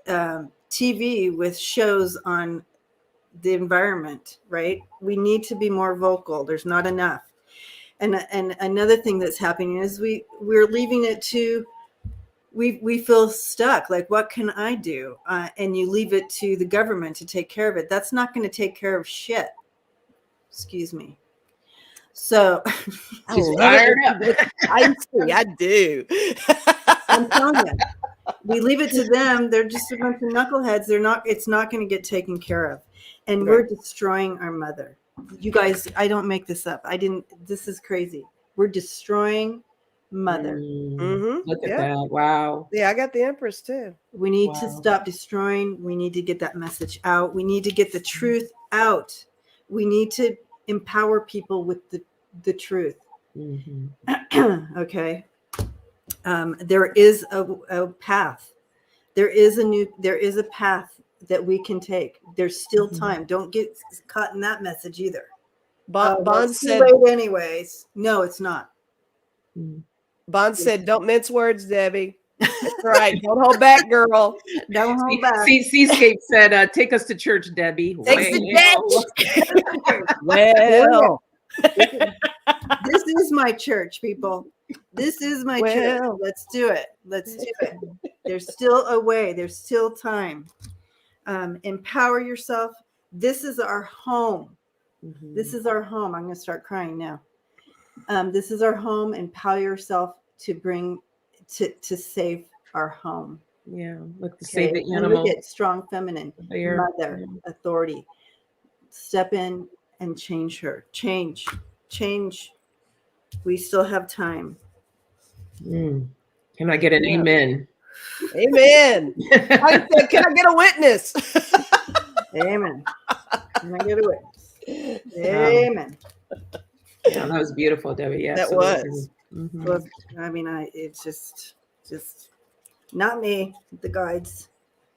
TV with shows on the environment, right? We need to be more vocal. There's not enough. And another thing that's happening is we're leaving it to, we feel stuck. Like, what can I do? And you leave it to the government to take care of it. That's not going to take care of shit. Excuse me. So I do. I'm telling you, we leave it to them. They're just a bunch of knuckleheads. It's not going to get taken care of. And we're destroying our mother. You guys, I don't make this up. This is crazy. We're destroying mother. Look at Yeah. that. Wow. Yeah, I got the Empress too. We need to Wow. stop destroying. We need to get that message out. We need to get the truth out. We need to empower people with the truth. Okay. There is a path. There is a path that we can take. There's still time. Don't get caught in that message either. Bond Too said, late anyways. No, it's not. Bond said, don't mince words, Debbie. That's right. Don't hold back, girl. Don't hold back. Seascape said, take us to church, Debbie. Take the church. Well, this is my church, people. This is my church. Let's do it. Let's do it. There's still a way. There's still time. Empower yourself. This is our home. This is our home. I'm going to start crying now. This is our home. Empower yourself to bring to save our home. Yeah, look to save the And animal. look at strong feminine, mother, authority. Step in and change her. Change. We still have time. Can I get an amen? Amen. I said, can I get a witness? Amen. Can I get a witness? Amen. Yeah, that was beautiful, Debbie. Yeah, That was. Well, I mean, it's just not me. The guides.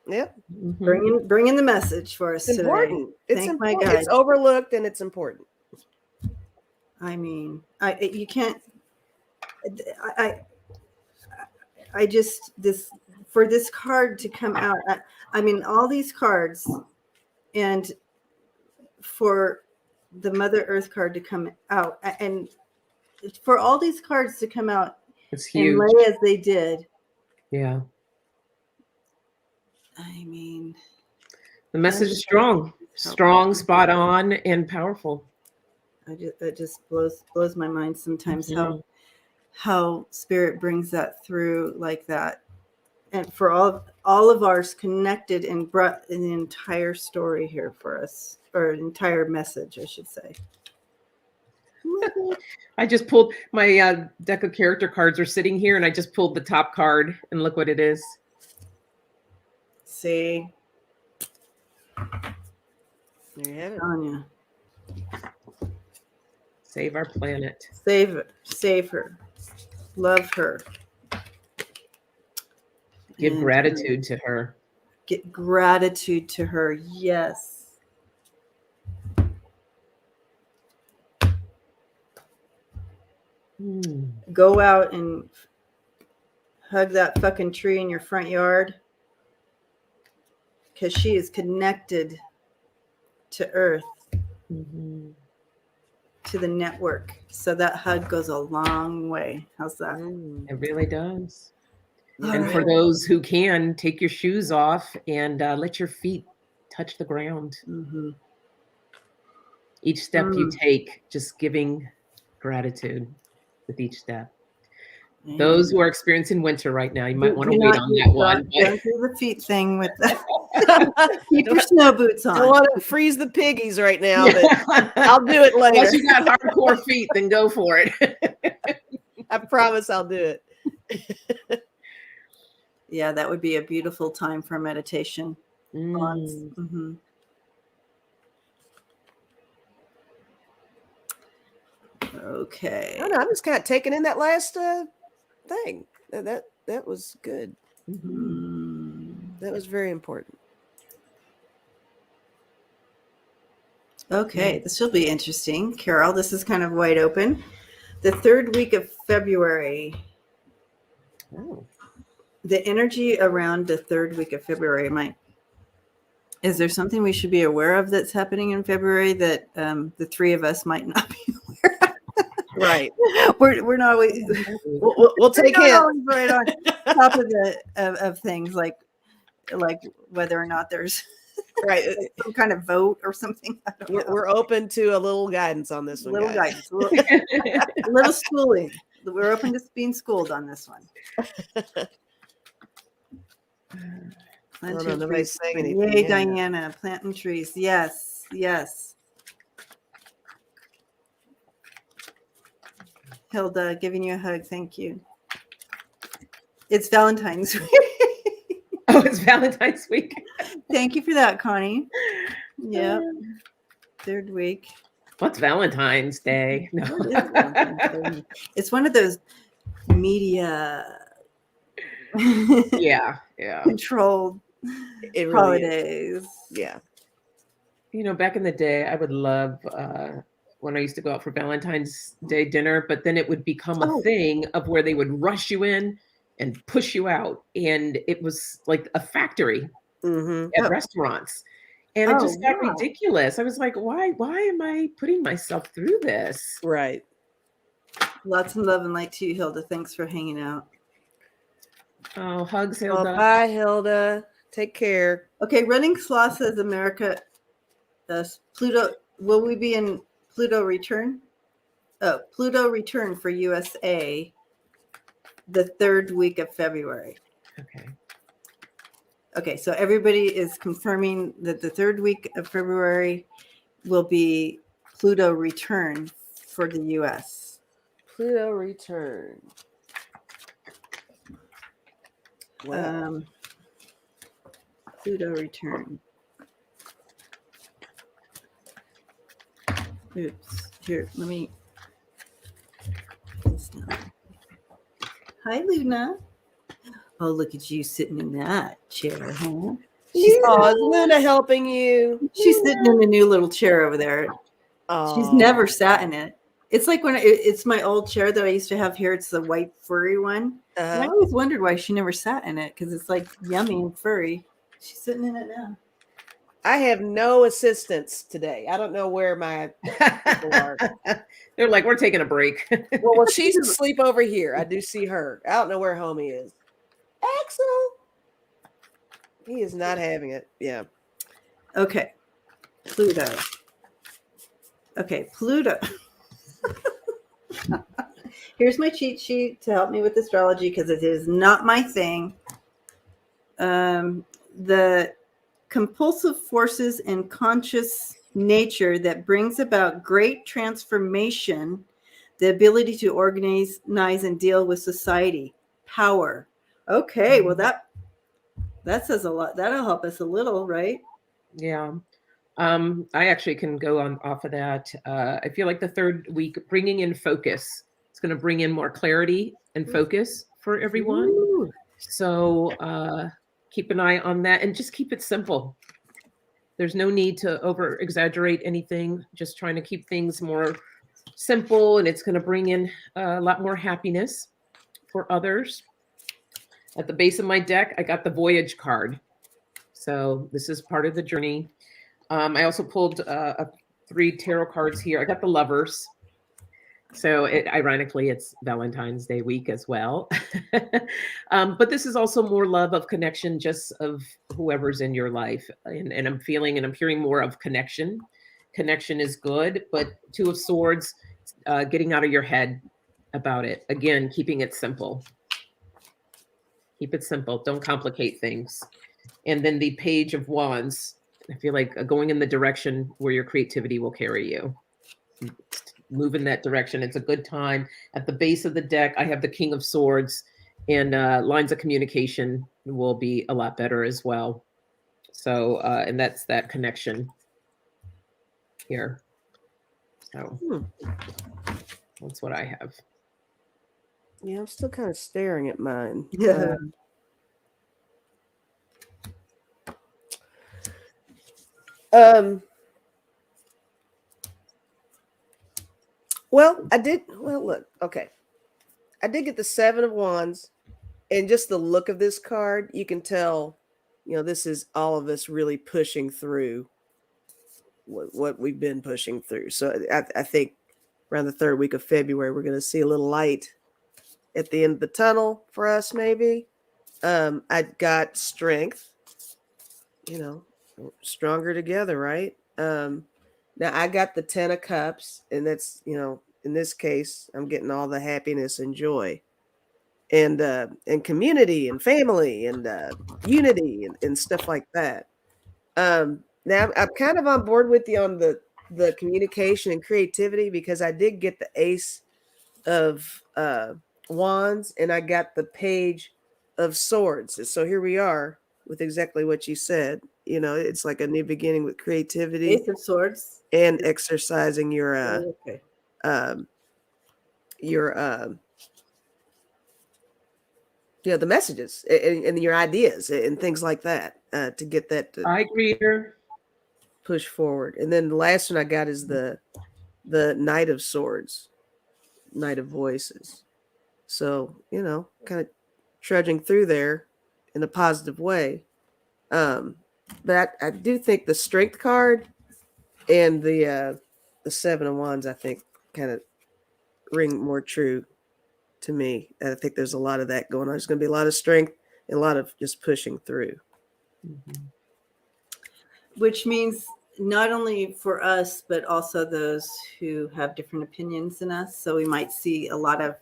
Yep. Bring in the message for us It's today. important. It's Thank important. my guides. It's overlooked and it's important. I mean, you can't. I just for this card to come out. I mean, all these cards, and for the Mother Earth card to come out, and for all these cards to come out, it's huge. And lay as they did. Yeah. I mean, the message is strong, spot on, and powerful. It just blows my mind sometimes how spirit brings that through like that, and for all of ours connected and brought an entire story here for us, or an entire message, I should say. I just pulled my deck of character cards are sitting here, and I just pulled the top card, and look what it is. See, There you have it. Sonja. Save our planet. Save her. Love her. Give gratitude to her. Get gratitude to her. Yes. Go out and hug that fucking tree in your front yard, because she is connected to Earth, to the network. So that hug goes a long way. How's that? It really does. All And right. for those who can, take your shoes off and let your feet touch the ground. Each step you take, just giving gratitude with each step. Those who are experiencing winter right now, you might want to wait on that one. Don't do the feet thing with that. Keep your snow boots on. I don't want to freeze the piggies right now, but I'll do it later. Unless you got hardcore feet, then go for it. I promise I'll do it. Yeah, that would be a beautiful time for meditation. Okay. I don't know, I'm just kind of taking in that last thing. That was good. That was very important. Okay, this will be interesting. Carol, this is kind of wide open. The third week of February. The energy around the third week of February is there something we should be aware of that's happening in February that the three of us might not be aware of? Right. We're not always, we'll take we're it. not always right on top of of things like whether or not there's right some kind of vote or something. I don't know. We're open to a little guidance on this one. Little guidance, a little schooling. We're open to being schooled on this one. Planting nobody's saying trees. anything. Yay, Diana, planting trees. Yes. Hilda, giving you a hug. Thank you. It's Valentine's week. Oh, it's Valentine's week. Thank you for that, Connie. Yep. Third week. What's Valentine's Day? No. What is Valentine's Day? It's one of those media Yeah. controlled It really is. holidays. Yeah. You know, back in the day, I would love when I used to go out for Valentine's Day dinner, but then it would become a thing of where they would rush you in and push you out. And it was like a factory at restaurants. And it just got ridiculous. I was like, why am I putting myself through this? Right. Lots of love and light to you, Hilda. Thanks for hanging out. Oh, hugs, Hilda. Bye, Hilda. Take care. Okay, Running Slaw says America, Pluto, will we be in Pluto return? Oh, Pluto return for USA the third week of February. Okay, so everybody is confirming that the third week of February will be Pluto return for the US. Pluto return. Wow. Pluto return. Oops. Here, let me. Hi, Luna. Oh, look at you sitting in that chair, huh? Is Luna helping you? She's sitting in a new little chair over there. She's never sat in it. It's like when it's my old chair that I used to have here. It's the white furry one. And I always wondered why she never sat in it because it's like yummy and furry. She's sitting in it now. I have no assistants today. I don't know where my people are. They're like, we're taking a break. Well, she's asleep over here. I do see her. I don't know where homie is. Axel. He is not having it. Yeah. Okay. Pluto. Okay, Pluto. Here's my cheat sheet to help me with astrology because it is not my thing. The compulsive forces and conscious nature that brings about great transformation, the ability to organize and deal with society, power. Okay, well that says a lot. That'll help us a little, right? Yeah. I actually can go on off of that. I feel like the third week, bringing in focus. It's going to bring in more clarity and focus for everyone. Ooh. So keep an eye on that and just keep it simple. There's no need to over exaggerate anything. Just trying to keep things more simple, and it's going to bring in a lot more happiness for others. At the base of my deck, I got the Voyage card. So this is part of the journey. I also pulled 3 tarot cards here. I got the Lovers. So ironically, it's Valentine's Day week as well. But this is also more love of connection, just of whoever's in your life. And I'm feeling and I'm hearing more of connection. Connection is good, but 2 of Swords, getting out of your head about it. Again, keeping it simple. Keep it simple. Don't complicate things. And then the Page of Wands. I feel like going in the direction where your creativity will carry you. Move in that direction. It's a good time. At the base of the deck, I have the King of Swords, and lines of communication will be a lot better as well. So, and that's that connection here. So that's what I have. Yeah, I'm still kind of staring at mine. Yeah. Well, look, okay. I did get the 7 of Wands, and just the look of this card, you can tell, this is all of us really pushing through what we've been pushing through. So I think around the third week of February, we're going to see a little light at the end of the tunnel for us, maybe. I got strength, stronger together, right? Now I got the 10 of Cups, and that's, in this case, I'm getting all the happiness and joy and community and family and unity and stuff like that. Now I'm kind of on board with you on the communication and creativity, because I did get the Ace of Wands, and I got the Page of Swords. And so here we are with exactly what you said. You know, it's like a new beginning with creativity Ace of Swords. and exercising your Okay. the messages and your ideas and things like that to get that to I agree. push forward. And then the last one I got is the Knight of Swords, Knight of Voices. So, you know, kind of trudging through there in a positive way. But I do think the Strength card and the Seven of Wands, I think, kind of ring more true to me. I think there's a lot of that going on. There's going to be a lot of strength and a lot of just pushing through. Which means not only for us, but also those who have different opinions than us. So we might see a lot of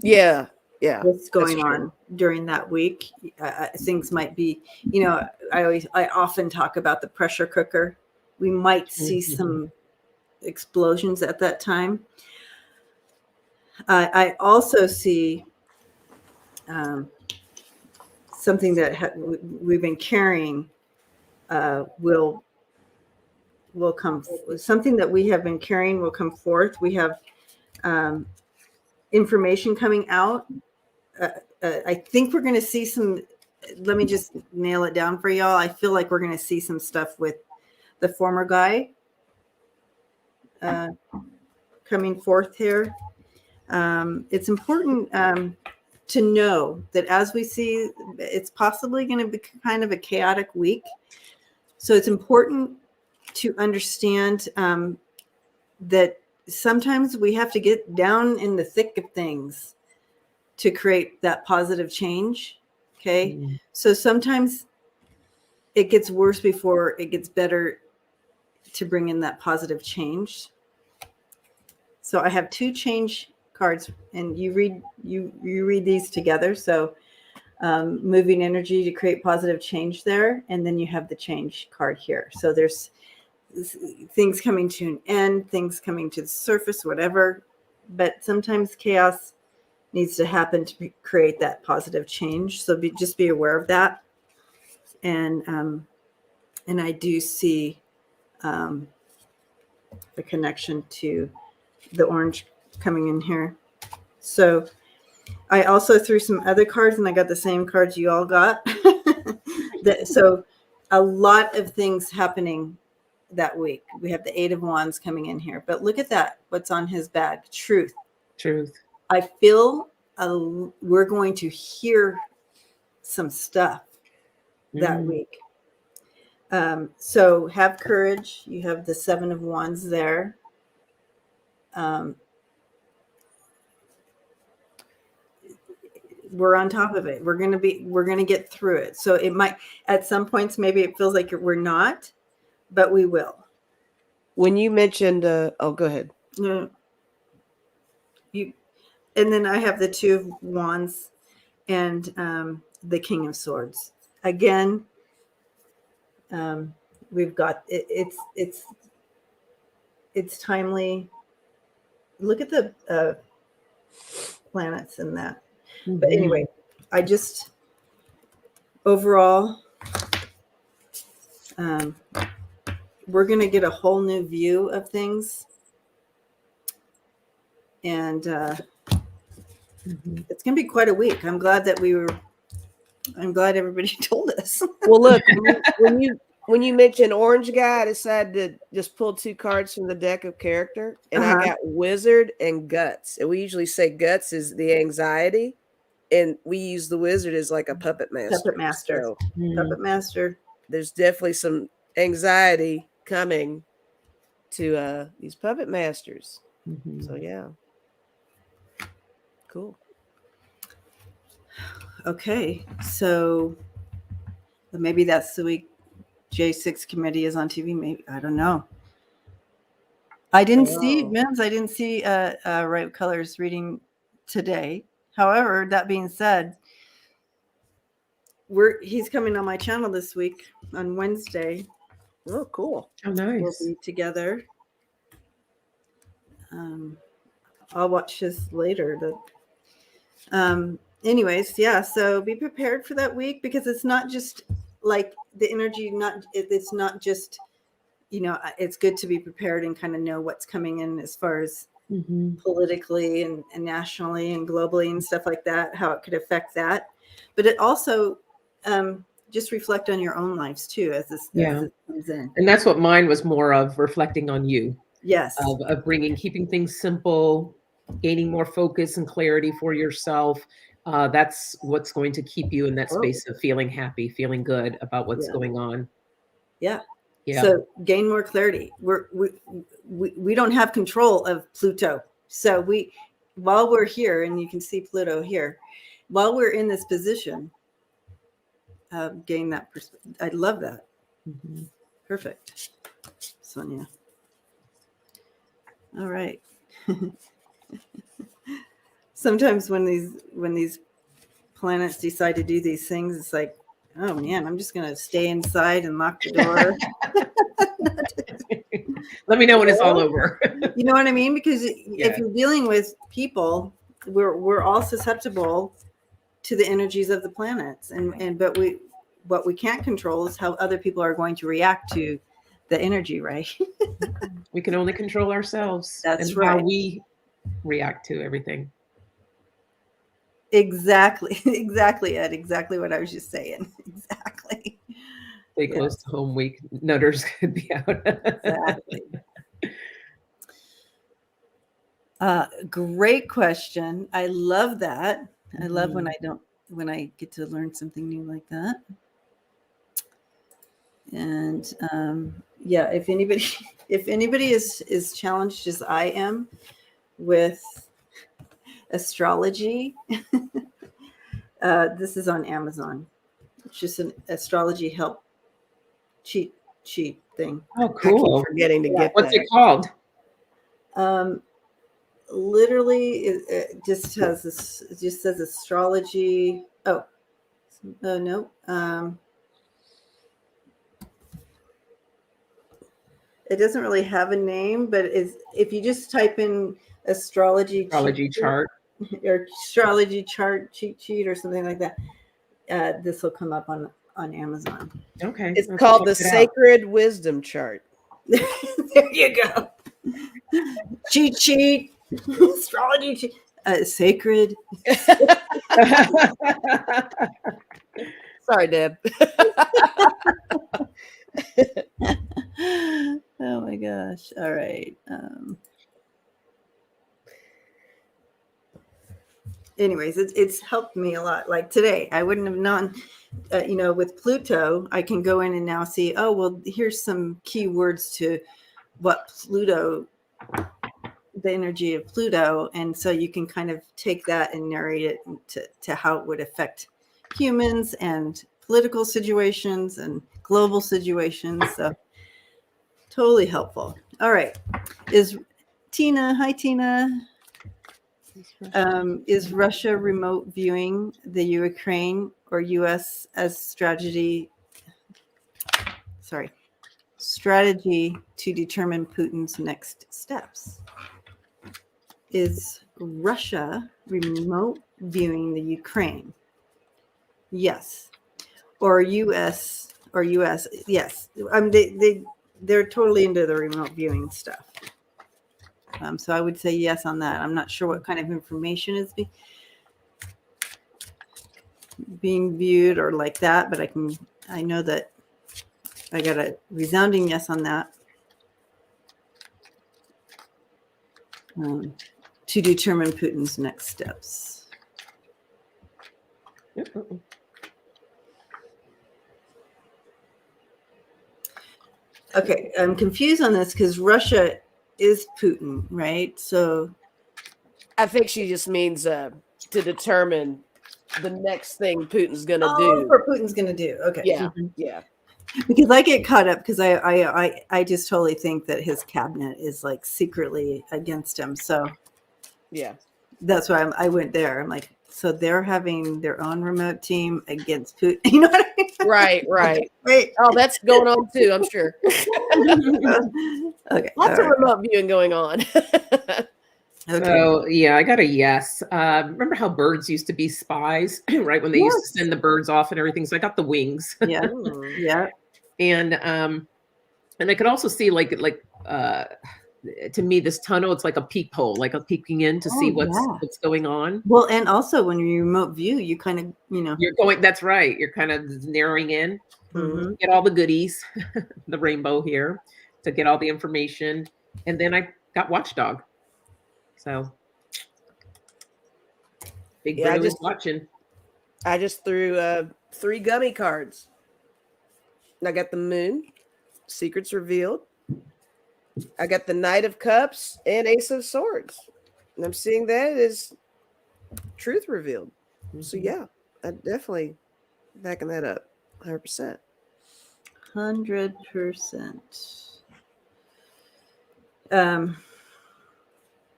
Yeah. what's going That's true. on during that week. Things might be, you know, I often talk about the pressure cooker. We might see some explosions at that time. I also see something that we've been carrying will come. Something that we have been carrying will come forth. We have information coming out. I think we're going to see some. Let me just nail it down for y'all. I feel like we're going to see some stuff with the former guy coming forth here. It's important to know that as we see, it's possibly going to be kind of a chaotic week. So it's important to understand that sometimes we have to get down in the thick of things to create that positive change. Okay. So sometimes it gets worse before it gets better to bring in that positive change. So I have two change cards, and you read these together. So moving energy to create positive change there, and then you have the change card here. So there's things coming to an end, things coming to the surface, whatever. But sometimes chaos needs to happen to create that positive change. So just be aware of that. And I do see the connection to the orange coming in here. So I also threw some other cards, and I got the same cards you all got. So a lot of things happening that week. We have the Eight of Wands coming in here, but look at that. What's on his bag? Truth. I feel we're going to hear some stuff that week. So have courage. You have the Seven of Wands there. We're on top of it. We're going to get through it. So it might, at some points, maybe it feels like we're not, but we will. When you mentioned, go ahead. No, and then I have the Two of Wands and the King of Swords. Again, we've got it's timely. Look at the planets in that. But anyway, I just overall, we're going to get a whole new view of things. And it's going to be quite a week. I'm glad everybody told us. Well, look, when you mentioned orange guy, I decided to just pull two cards from the deck of character, and I got Wizard and Guts. And we usually say Guts is the anxiety, and we use the Wizard as like a puppet master. Puppet master. There's definitely some anxiety coming to these puppet masters. So yeah, cool. Okay, so maybe that's the week J6 committee is on TV. Maybe, I don't know. I didn't see Right Colors reading today. However, that being said, he's coming on my channel this week on Wednesday. Oh, cool. Oh, nice. We'll be together. I'll watch his later. Anyways, yeah. So be prepared for that week, because it's not just like the energy. It's not just, it's good to be prepared and kind of know what's coming in as far as politically and nationally and globally and stuff like that, how it could affect that. But it also just reflect on your own lives too, as this comes in. And that's what mine was more of, reflecting on you. Yes. Of keeping things simple, gaining more focus and clarity for yourself. That's what's going to keep you in that space of feeling happy, feeling good about what's going on. Yeah. Yeah. So gain more clarity. We don't have control of Pluto. So while we're here, and you can see Pluto here, while we're in this position, gain that perspective. I love that. Perfect, Sonja. All right. Sometimes when these planets decide to do these things, it's like, oh man, I'm just gonna stay inside and lock the door. Let me know when it's all over. You know what I mean? Because if you're dealing with people, we're all susceptible to the energies of the planets, but what we can't control is how other people are going to react to the energy, right? We can only control ourselves. That's and right. How we react to everything. Exactly, Ed. Exactly what I was just saying. Exactly. Stay close to home week. Nutters could be out. Exactly. Great question. I love that. I love when I get to learn something new like that. And if anybody is challenged as I am with astrology, this is on Amazon. It's just an astrology help cheat thing. Oh, cool. I keep forgetting to get What's that. it called? Literally, it just has this. It just says astrology. Oh, no. It doesn't really have a name, but if you just type in astrology chart or astrology chart cheat sheet or something like that, this will come up on Amazon. Okay. It's called the Sacred Wisdom Chart. There you go. Cheat sheet, astrology cheat, sacred. Sorry, Deb. Oh my gosh. All right. Anyways, it's helped me a lot. Like today, I wouldn't have known, with Pluto, I can go in and now see, oh, well, here's some key words to what Pluto, the energy of Pluto. And so you can kind of take that and narrate it to how it would affect humans and political situations and global situations. So totally helpful. All right. Is Tina, hi Tina. Is Russia remote viewing the Ukraine or US as strategy to determine Putin's next steps? Is Russia remote viewing the Ukraine? Yes. Or US, yes. They're totally into the remote viewing stuff. So I would say yes on that. I'm not sure what kind of information is being viewed or like that, but I know that I got a resounding yes on that. To determine Putin's next steps. Okay, I'm confused on this because Russia is Putin, right? So I think she just means to determine the next thing Putin's going to do. Or Putin's going to do. Okay. Yeah. Yeah. Because I get caught up because I just totally think that his cabinet is like secretly against him. So yeah, that's why I went there. I'm like, so they're having their own remote team against Putin. You know what I mean? Right. Wait. Oh, that's going on too, I'm sure. Okay. Lots of all right. remote viewing going on. Okay. So yeah, I got a yes. Remember how birds used to be spies, right? When they used to Yes. send the birds off and everything. So I got the wings. Yeah. Mm. Yeah. And I could also see to me, this tunnel, it's like a peephole, like a peeking in to see Oh, yeah. what's going on. Well, and also when you remote view, you kind of, You're going, that's right. You're kind of narrowing in, mhm. get all the goodies, the rainbow here, to get all the information. And then I got Watchdog. So Big Yeah, Brother was watching. I just threw 3 gummy cards. I got the Moon, Secrets Revealed. I got the Knight of Cups and Ace of Swords. And I'm seeing that as Truth Revealed. So yeah, I definitely backing that up 100%. 100%.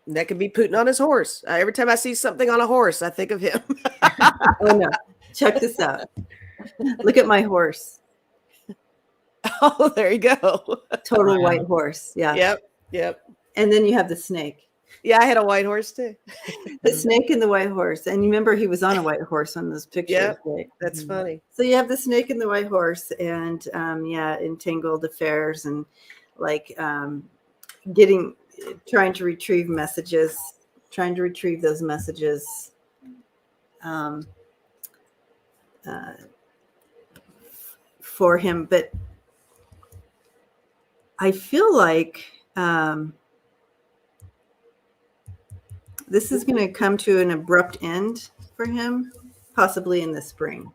That could be Putin on his horse. Every time I see something on a horse, I think of him. Oh no. Check this out. Look at my horse. Oh, there you go. Total Wow. white horse. Yeah. Yep. And then you have the snake. Yeah, I had a white horse too. The snake and the white horse. And you remember he was on a white horse on those pictures. Yep. Right? That's funny. So you have the snake and the white horse, and entangled affairs, and like trying to retrieve messages, trying to retrieve those messages for him. But I feel like this is going to come to an abrupt end for him, possibly in the spring.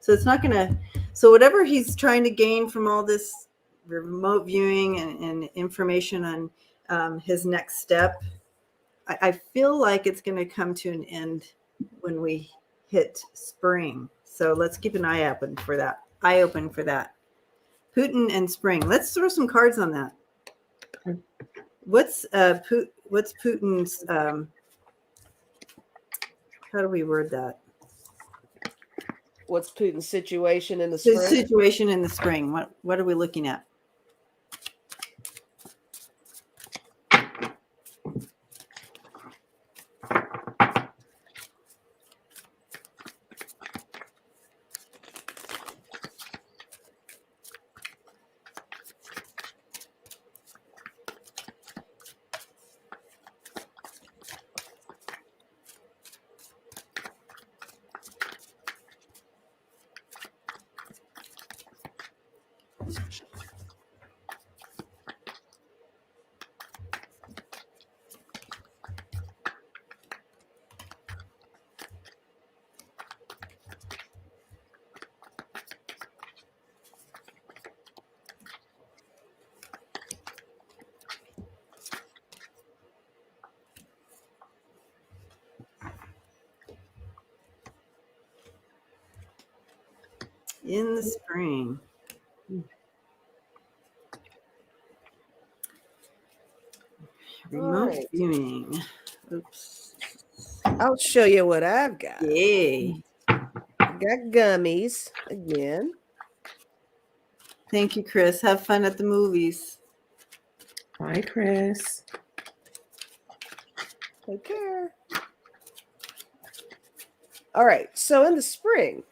So it's not going to, so whatever he's trying to gain from all this remote viewing and information on his next step, I feel like it's going to come to an end when we hit spring. So let's keep an eye open for that. Putin and spring. Let's throw some cards on that. What's Putin's how do we word that? What's Putin's situation in the spring? His situation in the spring. What are we looking at? In the spring. Remote viewing. Oops. I'll show you what I've got. Yay. I got gummies again. Thank you, Chris. Have fun at the movies. Bye, Chris. Take care. All right. So in the spring.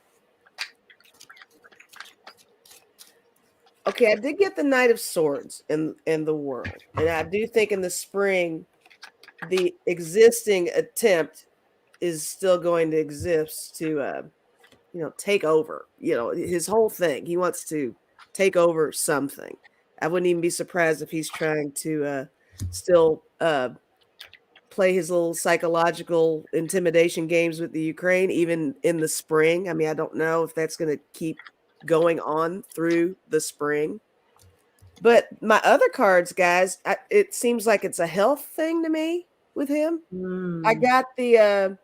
Okay, I did get the Knight of Swords in the world. And I do think in the spring, the existing attempt is still going to exist to, take over, his whole thing. He wants to take over something. I wouldn't even be surprised if he's trying to still play his little psychological intimidation games with the Ukraine, even in the spring. I mean, I don't know if that's going to keep going on through the spring. But my other cards, guys, it seems like it's a health thing to me with him. I got the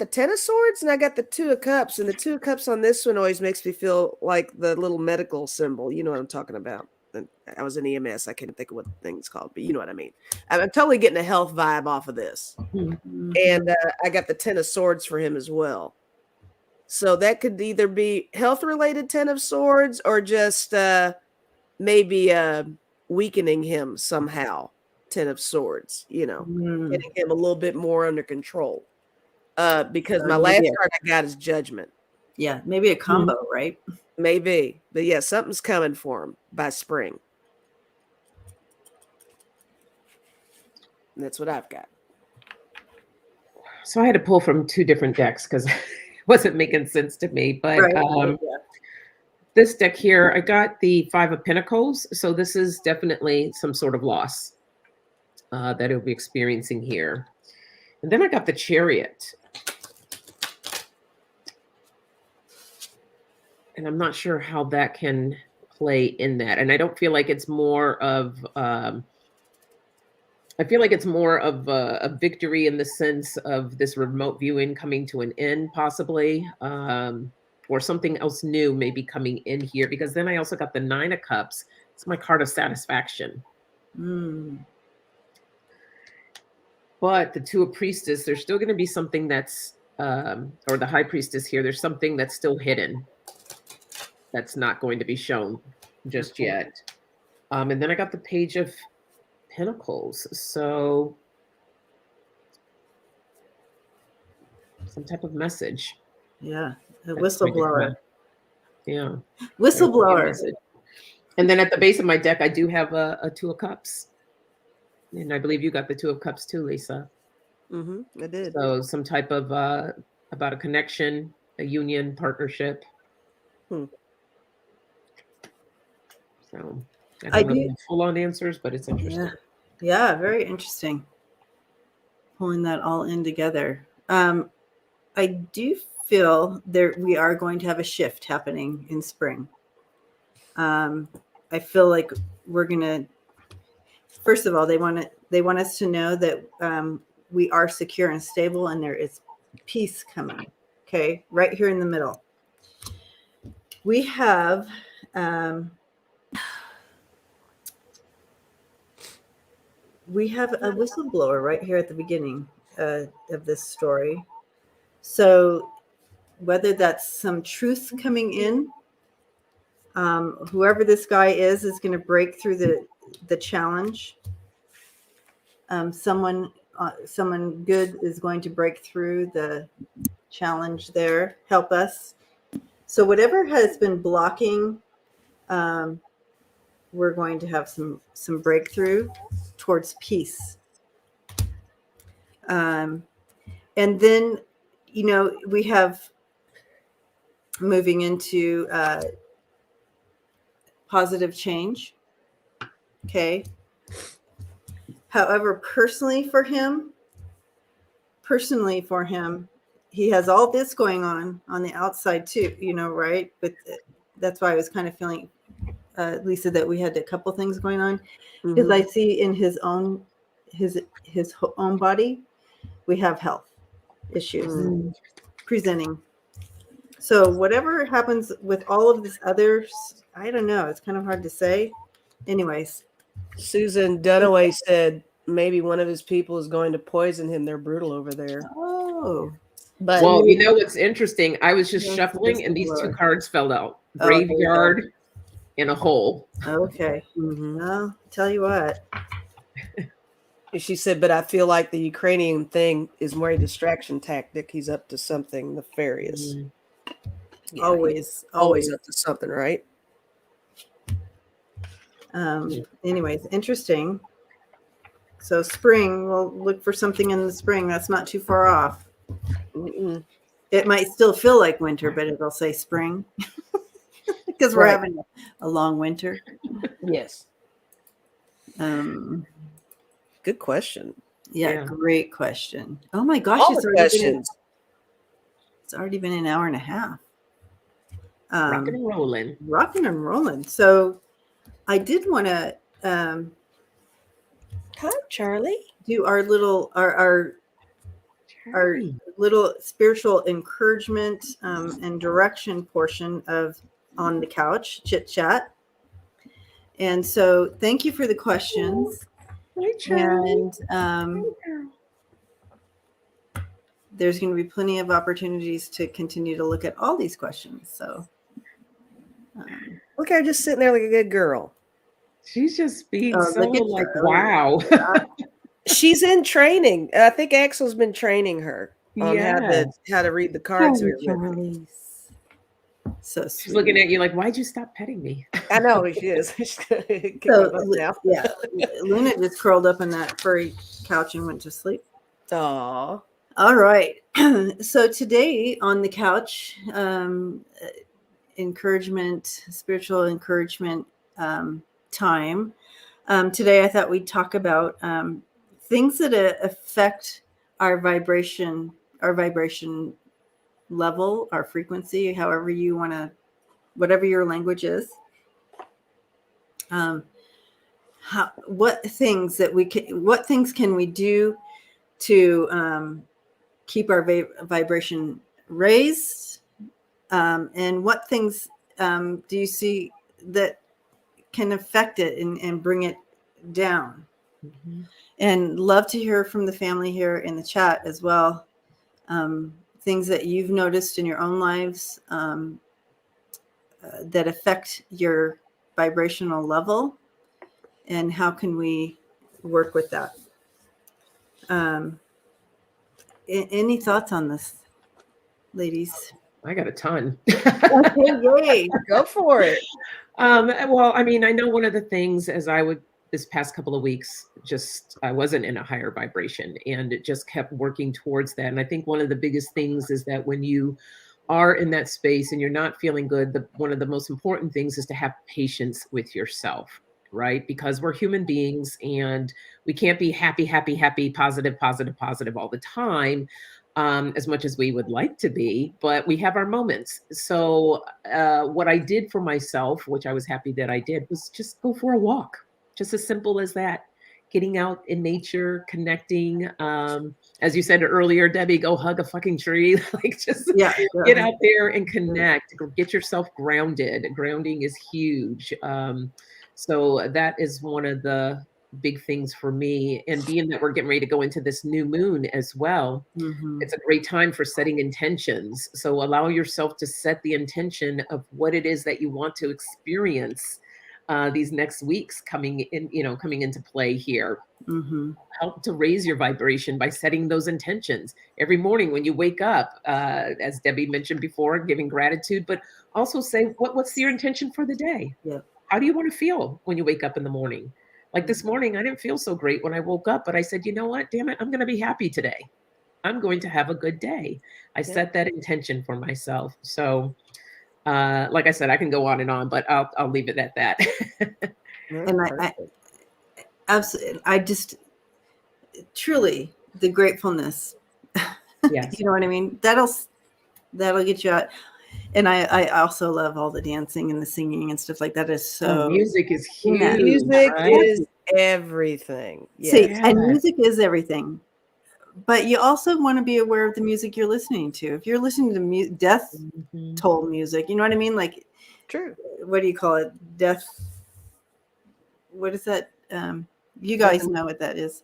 Ten of Swords and I got the Two of Cups, and the Two of Cups on this one always makes me feel like the little medical symbol. You know what I'm talking about. I was in EMS. I can't think of what the thing's called, but you know what I mean. I'm totally getting a health vibe off of this. And I got the Ten of Swords for him as well. So that could either be health related 10 of swords or just maybe weakening him somehow. 10 of swords, getting him a little bit more under control. Because my last card I got is judgment. Yeah, maybe a combo, right? Maybe. But yeah, something's coming for him by spring. And that's what I've got. So I had to pull from 2 different decks because it wasn't making sense to me. But this deck here, I got the 5 of Pentacles. So this is definitely some sort of loss that he'll be experiencing here. And then I got the Chariot. And I'm not sure how that can play in that. And I don't feel like it's more of, I feel like it's more of a victory in the sense of this remote viewing coming to an end, possibly, or something else new maybe coming in here. Because then I also got the 9 of Cups. It's my card of satisfaction. But the 2 of Priestess, there's still going to be something that's, or the High Priestess here, there's something that's still hidden. That's not going to be shown just yet. And then I got the Page of Pentacles. So some type of message. Yeah. A whistleblower. Yeah. Whistleblower. And then at the base of my deck, I do have a 2 of Cups. And I believe you got the 2 of Cups too, Lisa. I did. So some type of about a connection, a union, partnership. So I don't know full-on answers, but it's interesting. Yeah, very interesting. Pulling that all in together. I do feel we are going to have a shift happening in spring. I feel like we're gonna. First of all, they want us to know that we are secure and stable, and there is peace coming. Okay, right here in the middle. We have. We have a whistleblower right here at the beginning of this story. So whether that's some truth coming in, whoever this guy is going to break through the challenge. Someone good is going to break through the challenge there, help us. So whatever has been blocking, we're going to have some breakthrough towards peace. And then, we have moving into positive change. Okay. However, personally for him, he has all this going on the outside too, right? But that's why I was kind of feeling, Lisa, that we had a couple things going on, because I see in his own body, we have health issues presenting. So whatever happens with all of this others, I don't know. It's kind of hard to say. Anyways. Susan Dunaway said maybe one of his people is going to poison him. They're brutal over there. Oh. But well, what's interesting? I was just shuffling and these 2 cards fell out. Graveyard and a hole. Okay. Well, tell you what. She said, but I feel like the Ukrainian thing is more a distraction tactic. He's up to something nefarious. Yeah, always up to something, right? Anyways, interesting. So spring, we'll look for something in the spring. That's not too far off. It might still feel like winter, but it'll say spring because we're having a long winter. Yes. Good question. Yeah, great question. Oh my gosh, it's already been an hour and a half. Rocking and rolling. So I did want to hi, Charlie. Do our little our little spiritual encouragement and direction portion of On the Couch Chit Chat. And so thank you for the questions. Hi, Charlie. And there's going to be plenty of opportunities to continue to look at all these questions. So look at her just sitting there like a good girl. She's just being so look at like, her. wow. She's in training. I think Axel's been training her on how to read the cards. Charlie's. So sweet. She's looking at you like, why'd you stop petting me? I know she is. Yeah, Luna just curled up in that furry couch and went to sleep. Aw. All right. So today on the couch, encouragement, spiritual encouragement time. Today I thought we'd talk about things that affect our vibration level, our frequency, however you want to, whatever your language is. What things can we do to keep our vibration raised, and what things do you see that can affect it and bring it down? Mm-hmm. And love to hear from the family here in the chat as well. Things that you've noticed in your own lives that affect your vibrational level, and how can we work with that? Any thoughts on this, ladies? I got a ton. Okay, yay. Go for it. Well, I mean, I know one of the things this past couple of weeks, I wasn't in a higher vibration, and it just kept working towards that. And I think one of the biggest things is that when you are in that space and you're not feeling good, one of the most important things is to have patience with yourself, right? Because we're human beings and we can't be happy, positive all the time, as much as we would like to be, but we have our moments. So what I did for myself, which I was happy that I did, was just go for a walk. Just as simple as that. Getting out in nature, connecting. As you said earlier, Debbie, go hug a fucking tree. Like just get out there and connect. Get yourself grounded. Grounding is huge. So that is one of the big things for me. And being that we're getting ready to go into this new moon as well, it's a great time for setting intentions. So allow yourself to set the intention of what it is that you want to experience these next weeks coming into play here. Help to raise your vibration by setting those intentions every morning when you wake up, as Debbie mentioned before, giving gratitude, but also say what's your intention for the day. How do you want to feel when you wake up in the morning? Like this morning, I didn't feel so great when I woke up, but I said, you know what, damn it, I'm going to be happy today. I'm going to have a good day. I set that intention for myself. So like I said, I can go on and on, but I'll leave it at that. And I absolutely, I just truly the gratefulness. Yes. You know what I mean? That'll get you out. And I also love all the dancing and the singing and stuff like that. Is so music is huge. Music is everything. Yes. See, and music is everything. But you also want to be aware of the music you're listening to. If you're listening to death toll music, you know what I mean? Like, true. What do you call it? Death. What is that? You guys know what that is.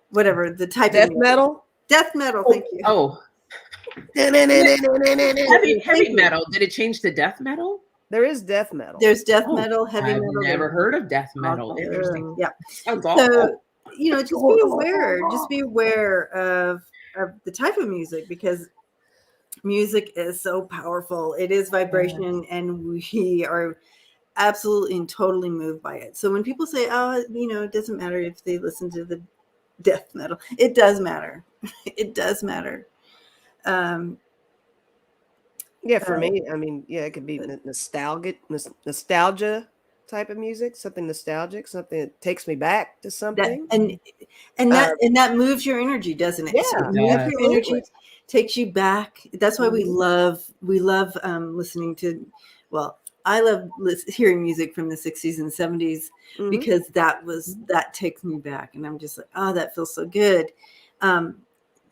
Whatever the type death of metal. Death metal. Thank you. Oh. heavy metal. Did it change to death metal? There is death metal. There's death metal, heavy metal. I've never heard of death metal. Interesting. Yeah. Sounds awful. So, just be aware. Just be aware of the type of music, because music is so powerful. It is vibration, and we are absolutely and totally moved by it. So when people say, "Oh, it doesn't matter if they listen to the death metal," it does matter. It does matter. For me, I mean, it could be nostalgia type of music, something nostalgic, something that takes me back to something, and that moves your energy, doesn't it? Yeah, so your energy takes you back. That's why we love listening to. Well, I love hearing music from the 60s and 70s because that takes me back, and I'm just like, oh, that feels so good.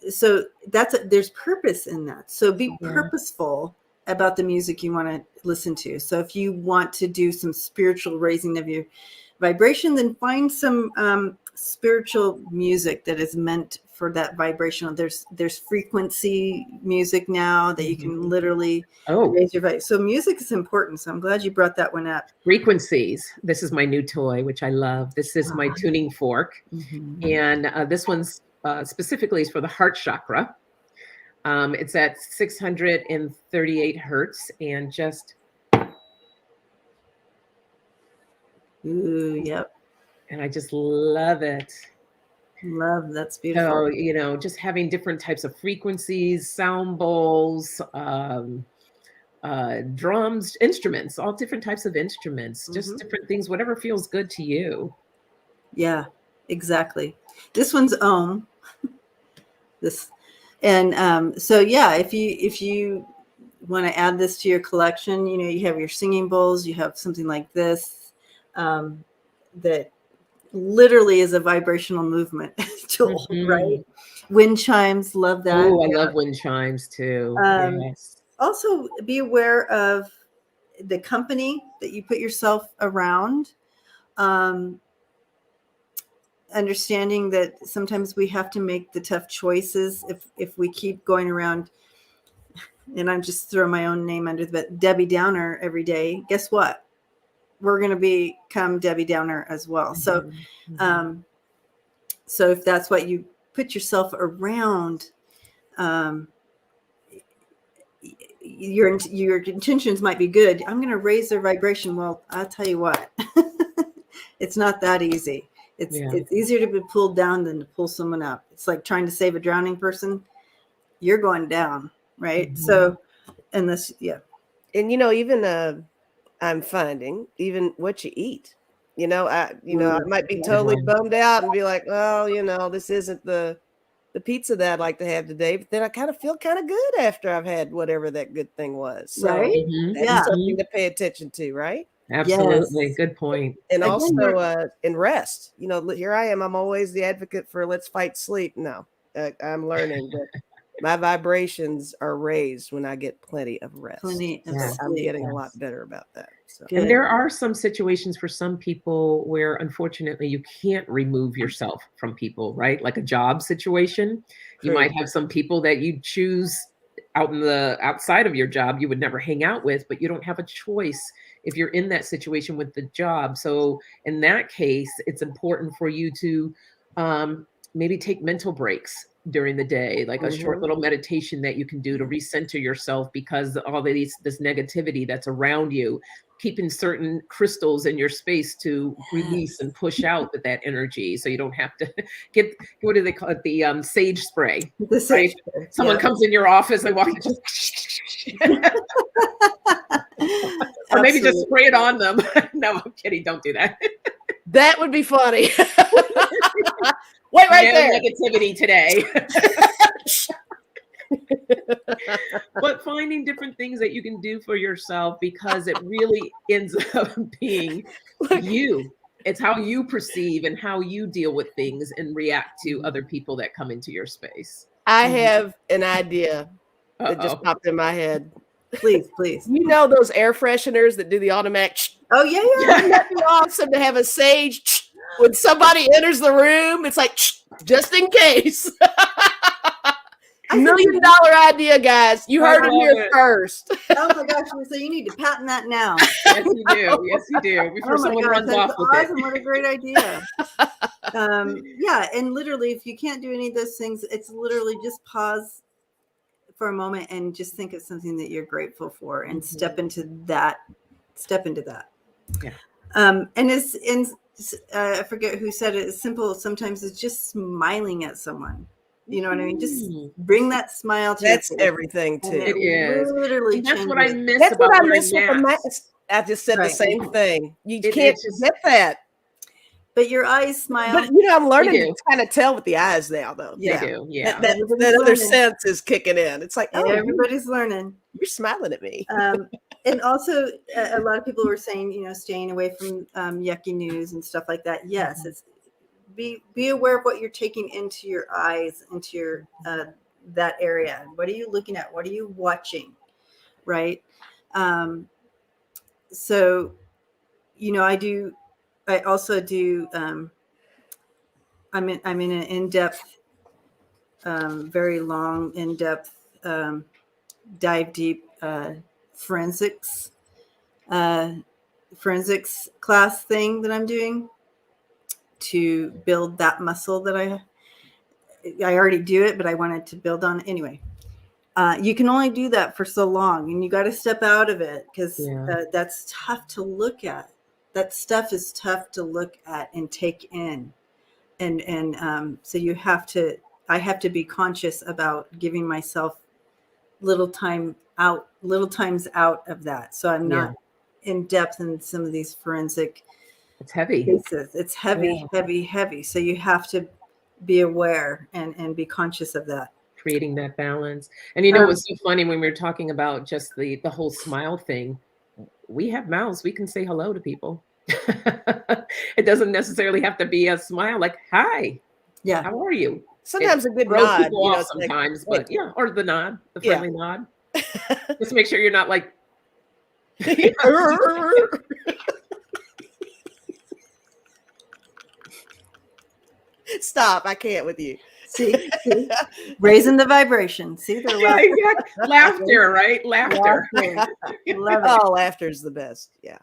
So there's purpose in that. So be purposeful about the music you want to listen to. So if you want to do some spiritual raising of your vibration, then find some spiritual music that is meant for that vibrational. There's frequency music now that you can literally raise your voice. So music is important. So I'm glad you brought that one up. Frequencies. This is my new toy, which I love. This is my tuning fork. And this one's specifically is for the heart chakra. It's at 638 hertz and just. Ooh, yep. And I just love it. Love, that's beautiful. So, just having different types of frequencies, sound bowls, drums, instruments, all different types of instruments, just different things, whatever feels good to you. Yeah, exactly. This one's Om. So yeah, if you want to add this to your collection, you have your singing bowls, you have something like this, that literally is a vibrational movement tool, right? Wind chimes, love that. Oh, I love wind chimes too. Yes. Also, be aware of the company that you put yourself around. Understanding that sometimes we have to make the tough choices if we keep going around, and I'm just throwing my own name under the Debbie Downer every day. Guess what? We're going to become Debbie Downer as well. So if that's what you put yourself around, your intentions might be good. I'm going to raise their vibration. Well, I'll tell you what, it's not that easy. It's easier to be pulled down than to pull someone up. It's like trying to save a drowning person. You're going down, right? So, and this, and even I'm finding even what you eat. I might be totally bummed out and be like, well, this isn't the pizza that I'd like to have today, but then I kind of feel kind of good after I've had whatever that good thing was. So right? That's something to pay attention to, right? Absolutely. Yes. Good point. And also in rest. Here I am. I'm always the advocate for let's fight sleep. No, I'm learning that my vibrations are raised when I get plenty of rest. I'm getting a lot better about that. So. And there are some situations for some people where, unfortunately, you can't remove yourself from people, right? Like a job situation. True. You might have some people that you choose outside of your job you would never hang out with, but you don't have a choice if you're in that situation with the job. So in that case, it's important for you to maybe take mental breaks during the day, like a short little meditation that you can do to recenter yourself, because all this negativity that's around you, keeping certain crystals in your space to release and push out that energy, so you don't have to get, what do they call it, the sage spray. The sage spray. Someone comes in your office and walks just or maybe just spray it on them. No, I'm kidding, don't do that. That would be funny. Wait right there. Negativity today. But finding different things that you can do for yourself, because it really ends up being you. It's how you perceive and how you deal with things and react to other people that come into your space. I have an idea that just popped in my head. Please. Those air fresheners that do the automatic. Oh, yeah. Wouldn't that be awesome to have a sage when somebody enters the room? It's like, just in case. $1 million idea, guys. You heard it here first. Oh my gosh, so you need to patent that now. Yes, you do. Yes, you do. Before someone runs off with awesome. What a great idea. And literally, if you can't do any of those things, it's literally just pause for a moment and just think of something that you're grateful for and step into that. Yeah. And I forget who said it. It's simple. Sometimes it's just smiling at someone. You know what I mean? Just bring that smile to That's everything too. It is. Literally, that's what I miss. That's about what I miss with the mask. I just said the same thing. You can't just get that. But your eyes smile. But I'm learning to kind of tell with the eyes now, though. They do. Yeah. That other sense is kicking in. It's like, everybody's learning. You're smiling at me. And also, a lot of people were saying, staying away from yucky news and stuff like that. Yes, it's be aware of what you're taking into your eyes, into your that area. What are you looking at? What are you watching? Right. So, I also do I'm in an in-depth, very long, in-depth, dive deep forensics class thing that I'm doing to build that muscle that I already do it, but I wanted to build on it anyway. You can only do that for so long, and you got to step out of it because that's tough to look at. That stuff is tough to look at and take in, and so I have to be conscious about giving myself little times out of that. So I'm not in depth in some of these forensic. It's heavy. Cases. It's heavy, heavy. So you have to be aware and be conscious of that. Creating that balance. And you know, it was so funny when we were talking about just the whole smile thing. We have mouths. We can say hello to people. It doesn't necessarily have to be a smile like, hi, how are you? Sometimes a good nod. People off sometimes, but or the nod, the friendly nod. Just make sure you're not like, stop, I can't with you. See? Raising the vibration. See, they're laughter, right? Laughter. Love it. Oh, laughter is the best. Yeah.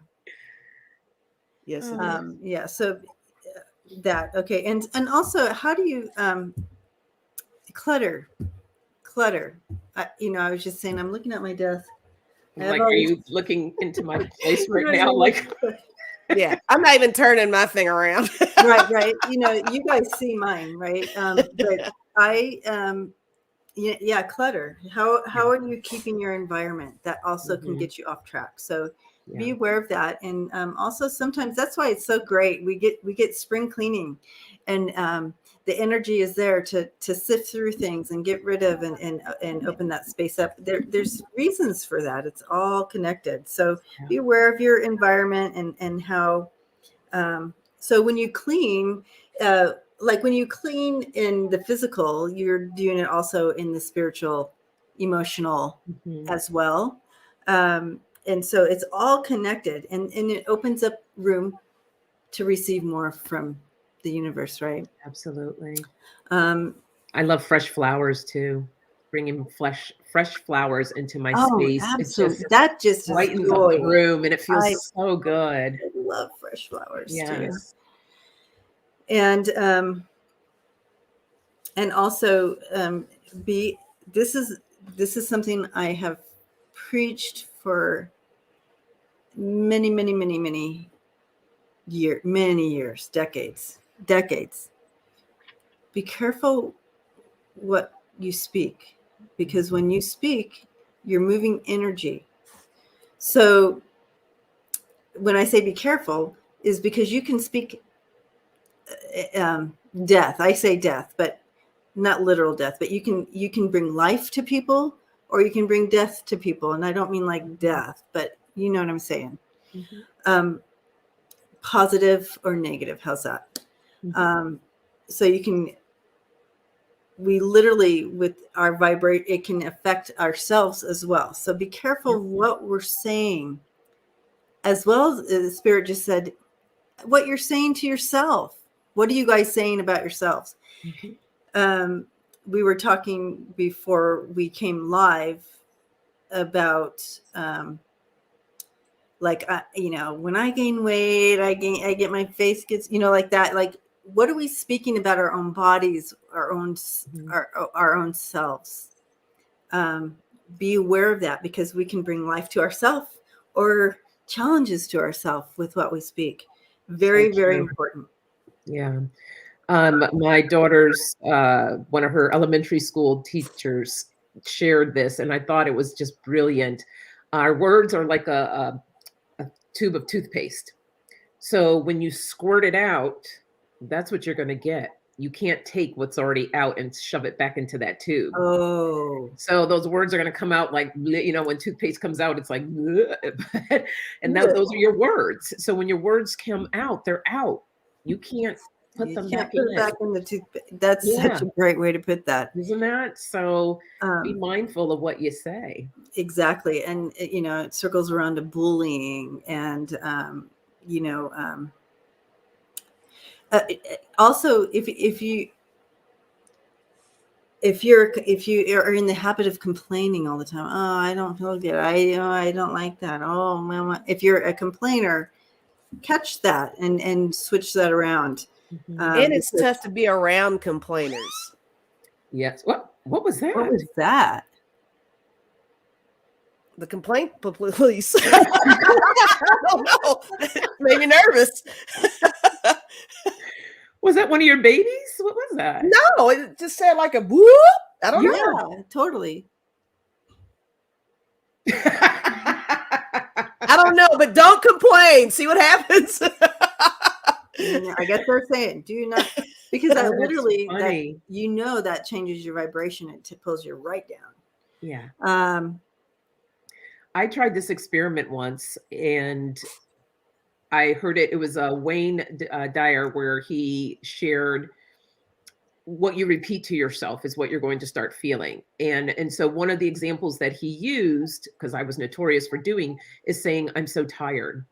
Yes. Yeah. So that okay, and also, how do you clutter? I was just saying, I'm looking at my desk. Like, are you looking into my place right now? Like, yeah, I'm not even turning my thing around. right. You guys see mine, right? But I, clutter. How are you keeping your environment? That also can get you off track. So be aware of that. And also sometimes that's why it's so great. We get spring cleaning, and the energy is there to sift through things and get rid of and open that space up. There's reasons for that. It's all connected. So be aware of your environment and how. So when you clean, like when you clean in the physical, you're doing it also in the spiritual, emotional as well. And so it's all connected, and it opens up room to receive more from the universe, right? Absolutely. I love fresh flowers too. Bringing fresh flowers into my space. Absolutely. That just lightens up the room, and it feels so good. I love fresh flowers too. And also this is something I have preached for many years, decades. Be careful what you speak, because when you speak, you're moving energy. So when I say be careful, is because you can speak death. I say death, but not literal death, but you can bring life to people, or you can bring death to people. And I don't mean like death, but you know what I'm saying. Positive or negative. How's that? So we literally, with our vibrate, it can affect ourselves as well. So be careful what we're saying, as well as the spirit just said, what you're saying to yourself. What are you guys saying about yourselves? We were talking before we came live about when I gain weight, I get my face gets, like that. Like, what are we speaking about our own bodies, our own selves? Be aware of that, because we can bring life to ourselves or challenges to ourselves with what we speak. Very, very important. Yeah. My daughter's, one of her elementary school teachers shared this, and I thought it was just brilliant. Our words are like a tube of toothpaste. So when you squirt it out, that's what you're going to get. You can't take what's already out and shove it back into that tube. Oh. So those words are going to come out like, when toothpaste comes out, it's like, and those are your words. So when your words come out, they're out. You can't put them back in the toothpaste. That's such a great way to put that. Isn't that? So be mindful of what you say. Exactly. And, it circles around to bullying and, Also, if you are in the habit of complaining all the time, oh, I don't feel good, I don't like that, oh mama, if you're a complainer, catch that and switch that around. And it's tough to be around complainers. Yes. What was that? What was that? The complaint police. I don't know. It made me nervous. Was that one of your babies? What was that? No, it just said like a whoop. I don't know. Yeah, totally. I don't know, but don't complain. See what happens. I guess they're saying do not, because that literally, funny. that, that changes your vibration. It pulls you right down. Yeah. I tried this experiment once, and I heard it. It was a Wayne Dyer, where he shared what you repeat to yourself is what you're going to start feeling. And so one of the examples that he used, because I was notorious for doing, is saying, I'm so tired.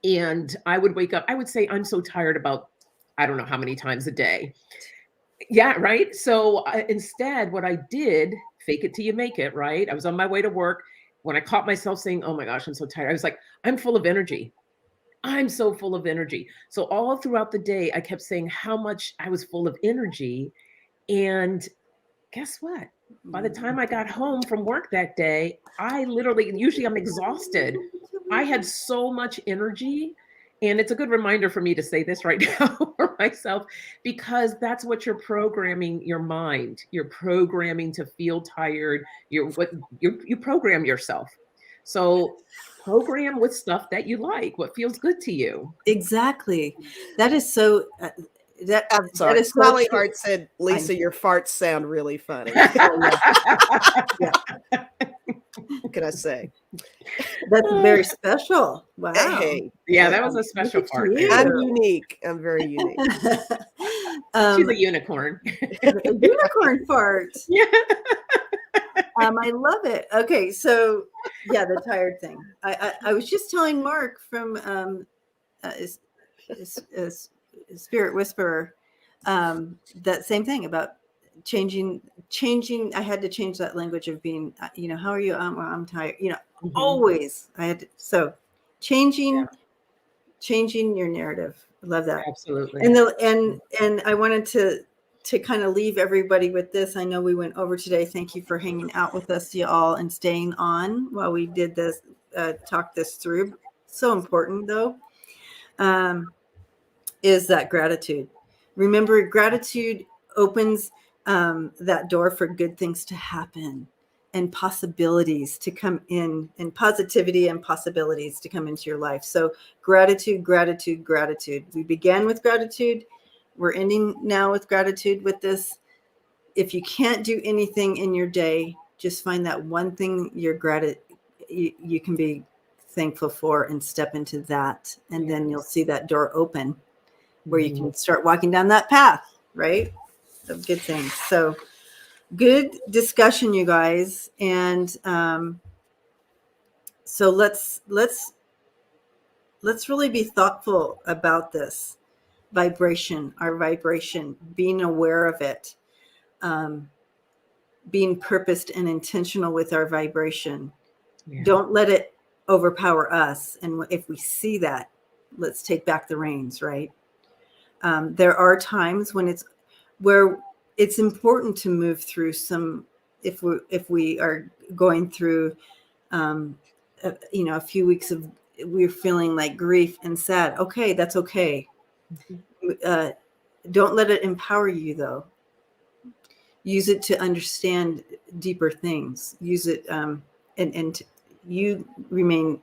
And I would wake up, I would say, I'm so tired about, I don't know how many times a day. Yeah, right. So instead, what I did, fake it till you make it, right? I was on my way to work. When I caught myself saying, oh my gosh, I'm so tired, I was like, I'm full of energy. I'm so full of energy. So all throughout the day, I kept saying how much I was full of energy. And guess what? By the time I got home from work that day, I literally, usually I'm exhausted. I had so much energy. And it's a good reminder for me to say this right now for myself, because that's what you're programming your mind. You're programming to feel tired. You program yourself. So program with stuff that you like, what feels good to you. Exactly. That is so. I'm sorry. That is Smiley Heart said, Lisa, your farts sound really funny. Yeah. What can I say? That's very special. Wow. Hey. Yeah, that was a special part. I'm unique. I'm very unique. She's a unicorn. A unicorn fart. Yeah. I love it. Okay, so yeah, the tired thing. I was just telling Mark from Spirit Whisperer that same thing about changing. I had to change that language of being, how are you? I'm tired. Always I had to. So changing your narrative. I love that. Absolutely. And I wanted to kind of leave everybody with this. I know we went over today. Thank you for hanging out with us, y'all, and staying on while we did this, talk this through. So important, though, is that gratitude. Remember, gratitude opens that door for good things to happen and possibilities to come in, and positivity and possibilities to come into your life. So gratitude, gratitude, gratitude. We began with gratitude. We're ending now with gratitude with this. If you can't do anything in your day, just find that one thing you can be thankful for and step into that. And then you'll see that door open where you can start walking down that path, right? Of good things. So good discussion, you guys. And so let's really be thoughtful about this. Our vibration, being aware of it, being purposed and intentional with our vibration. Yeah. Don't let it overpower us. And if we see that, let's take back the reins, right? There are times where it's important to move through some, if we are going through, a few weeks of, we're feeling like grief and sad. Okay, that's okay. Don't let it empower you, though. Use it to understand deeper things. Use it, and you remain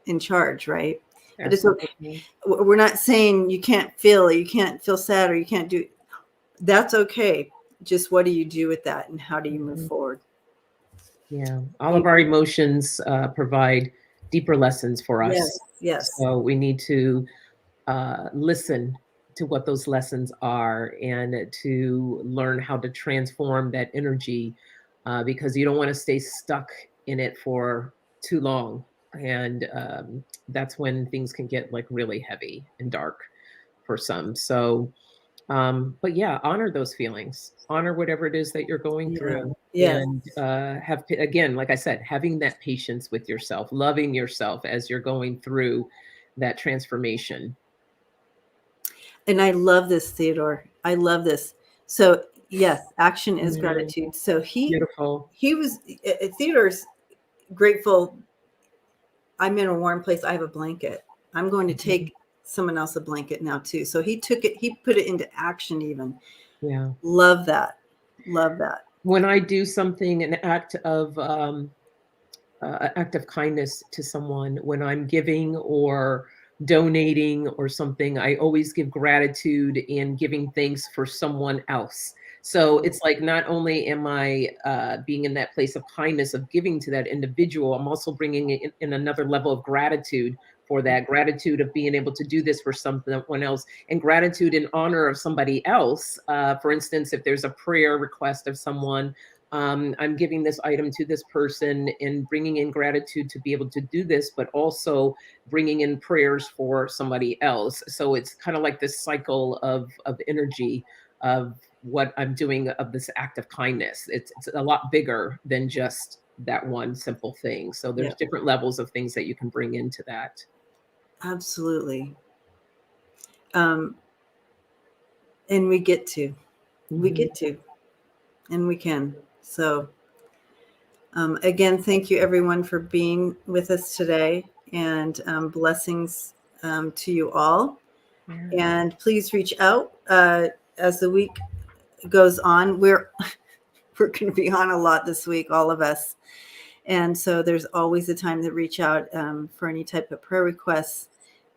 in charge, right? But it's okay. We're not saying you can't feel, or you can't feel sad, or you can't do. That's okay. Just what do you do with that, and how do you move forward? Yeah, all of our emotions provide deeper lessons for us. Yes. So we need to listen to what those lessons are, and to learn how to transform that energy, because you don't want to stay stuck in it for too long. And that's when things can get like really heavy and dark. for some. So, but yeah, honor those feelings, honor whatever it is that you're going through. Yes. And have, again, like I said, having that patience with yourself, loving yourself as you're going through that transformation. And I love this, Theodore. I love this. So yes, action is gratitude. So Beautiful. he was, Theodore's grateful. I'm in a warm place. I have a blanket. I'm going to take someone else a blanket now too. So he took it, he put it into action even. Yeah. Love that. Love that. When I do something, an act of kindness to someone, when I'm giving or donating or something, I always give gratitude and giving thanks for someone else. So it's like, not only am I being in that place of kindness of giving to that individual, I'm also bringing in another level of gratitude for that, gratitude of being able to do this for someone else, and gratitude in honor of somebody else. For instance, if there's a prayer request of someone, I'm giving this item to this person and bringing in gratitude to be able to do this, but also bringing in prayers for somebody else. So it's kind of like this cycle of energy of what I'm doing, of this act of kindness. It's a lot bigger than just that one simple thing. So there's different levels of things that you can bring into that. Absolutely. And we get to, and we can. So again, thank you everyone for being with us today, and blessings to you all. And please reach out as the week goes on. We're going to be on a lot this week, all of us. And so there's always a time to reach out for any type of prayer requests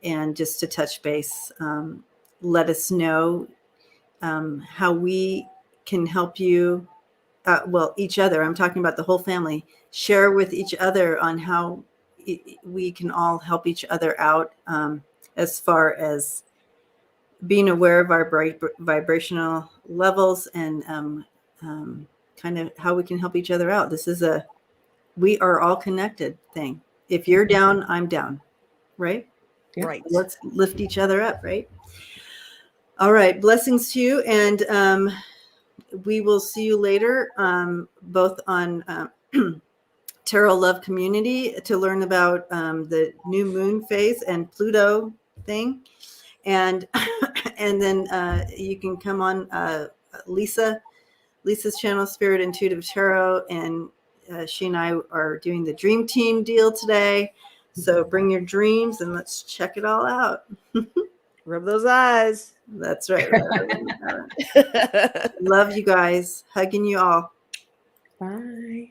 and just to touch base. Let us know how we can help you. Well, each other. I'm talking about the whole family. Share with each other on how we can all help each other out as far as being aware of our vibrational levels and kind of how we can help each other out. This is we are all connected thing. If you're down, I'm down, right? Yeah. Right. Let's lift each other up, right? All right. Blessings to you. And we will see you later, both on Tarot Love Community to learn about the new moon phase and Pluto thing. And and then you can come on Lisa's channel, Spirit Intuitive Tarot, and she and I are doing the Dream Team deal today. So bring your dreams and let's check it all out. Rub those eyes. That's right. Love you guys. Hugging you all. Bye.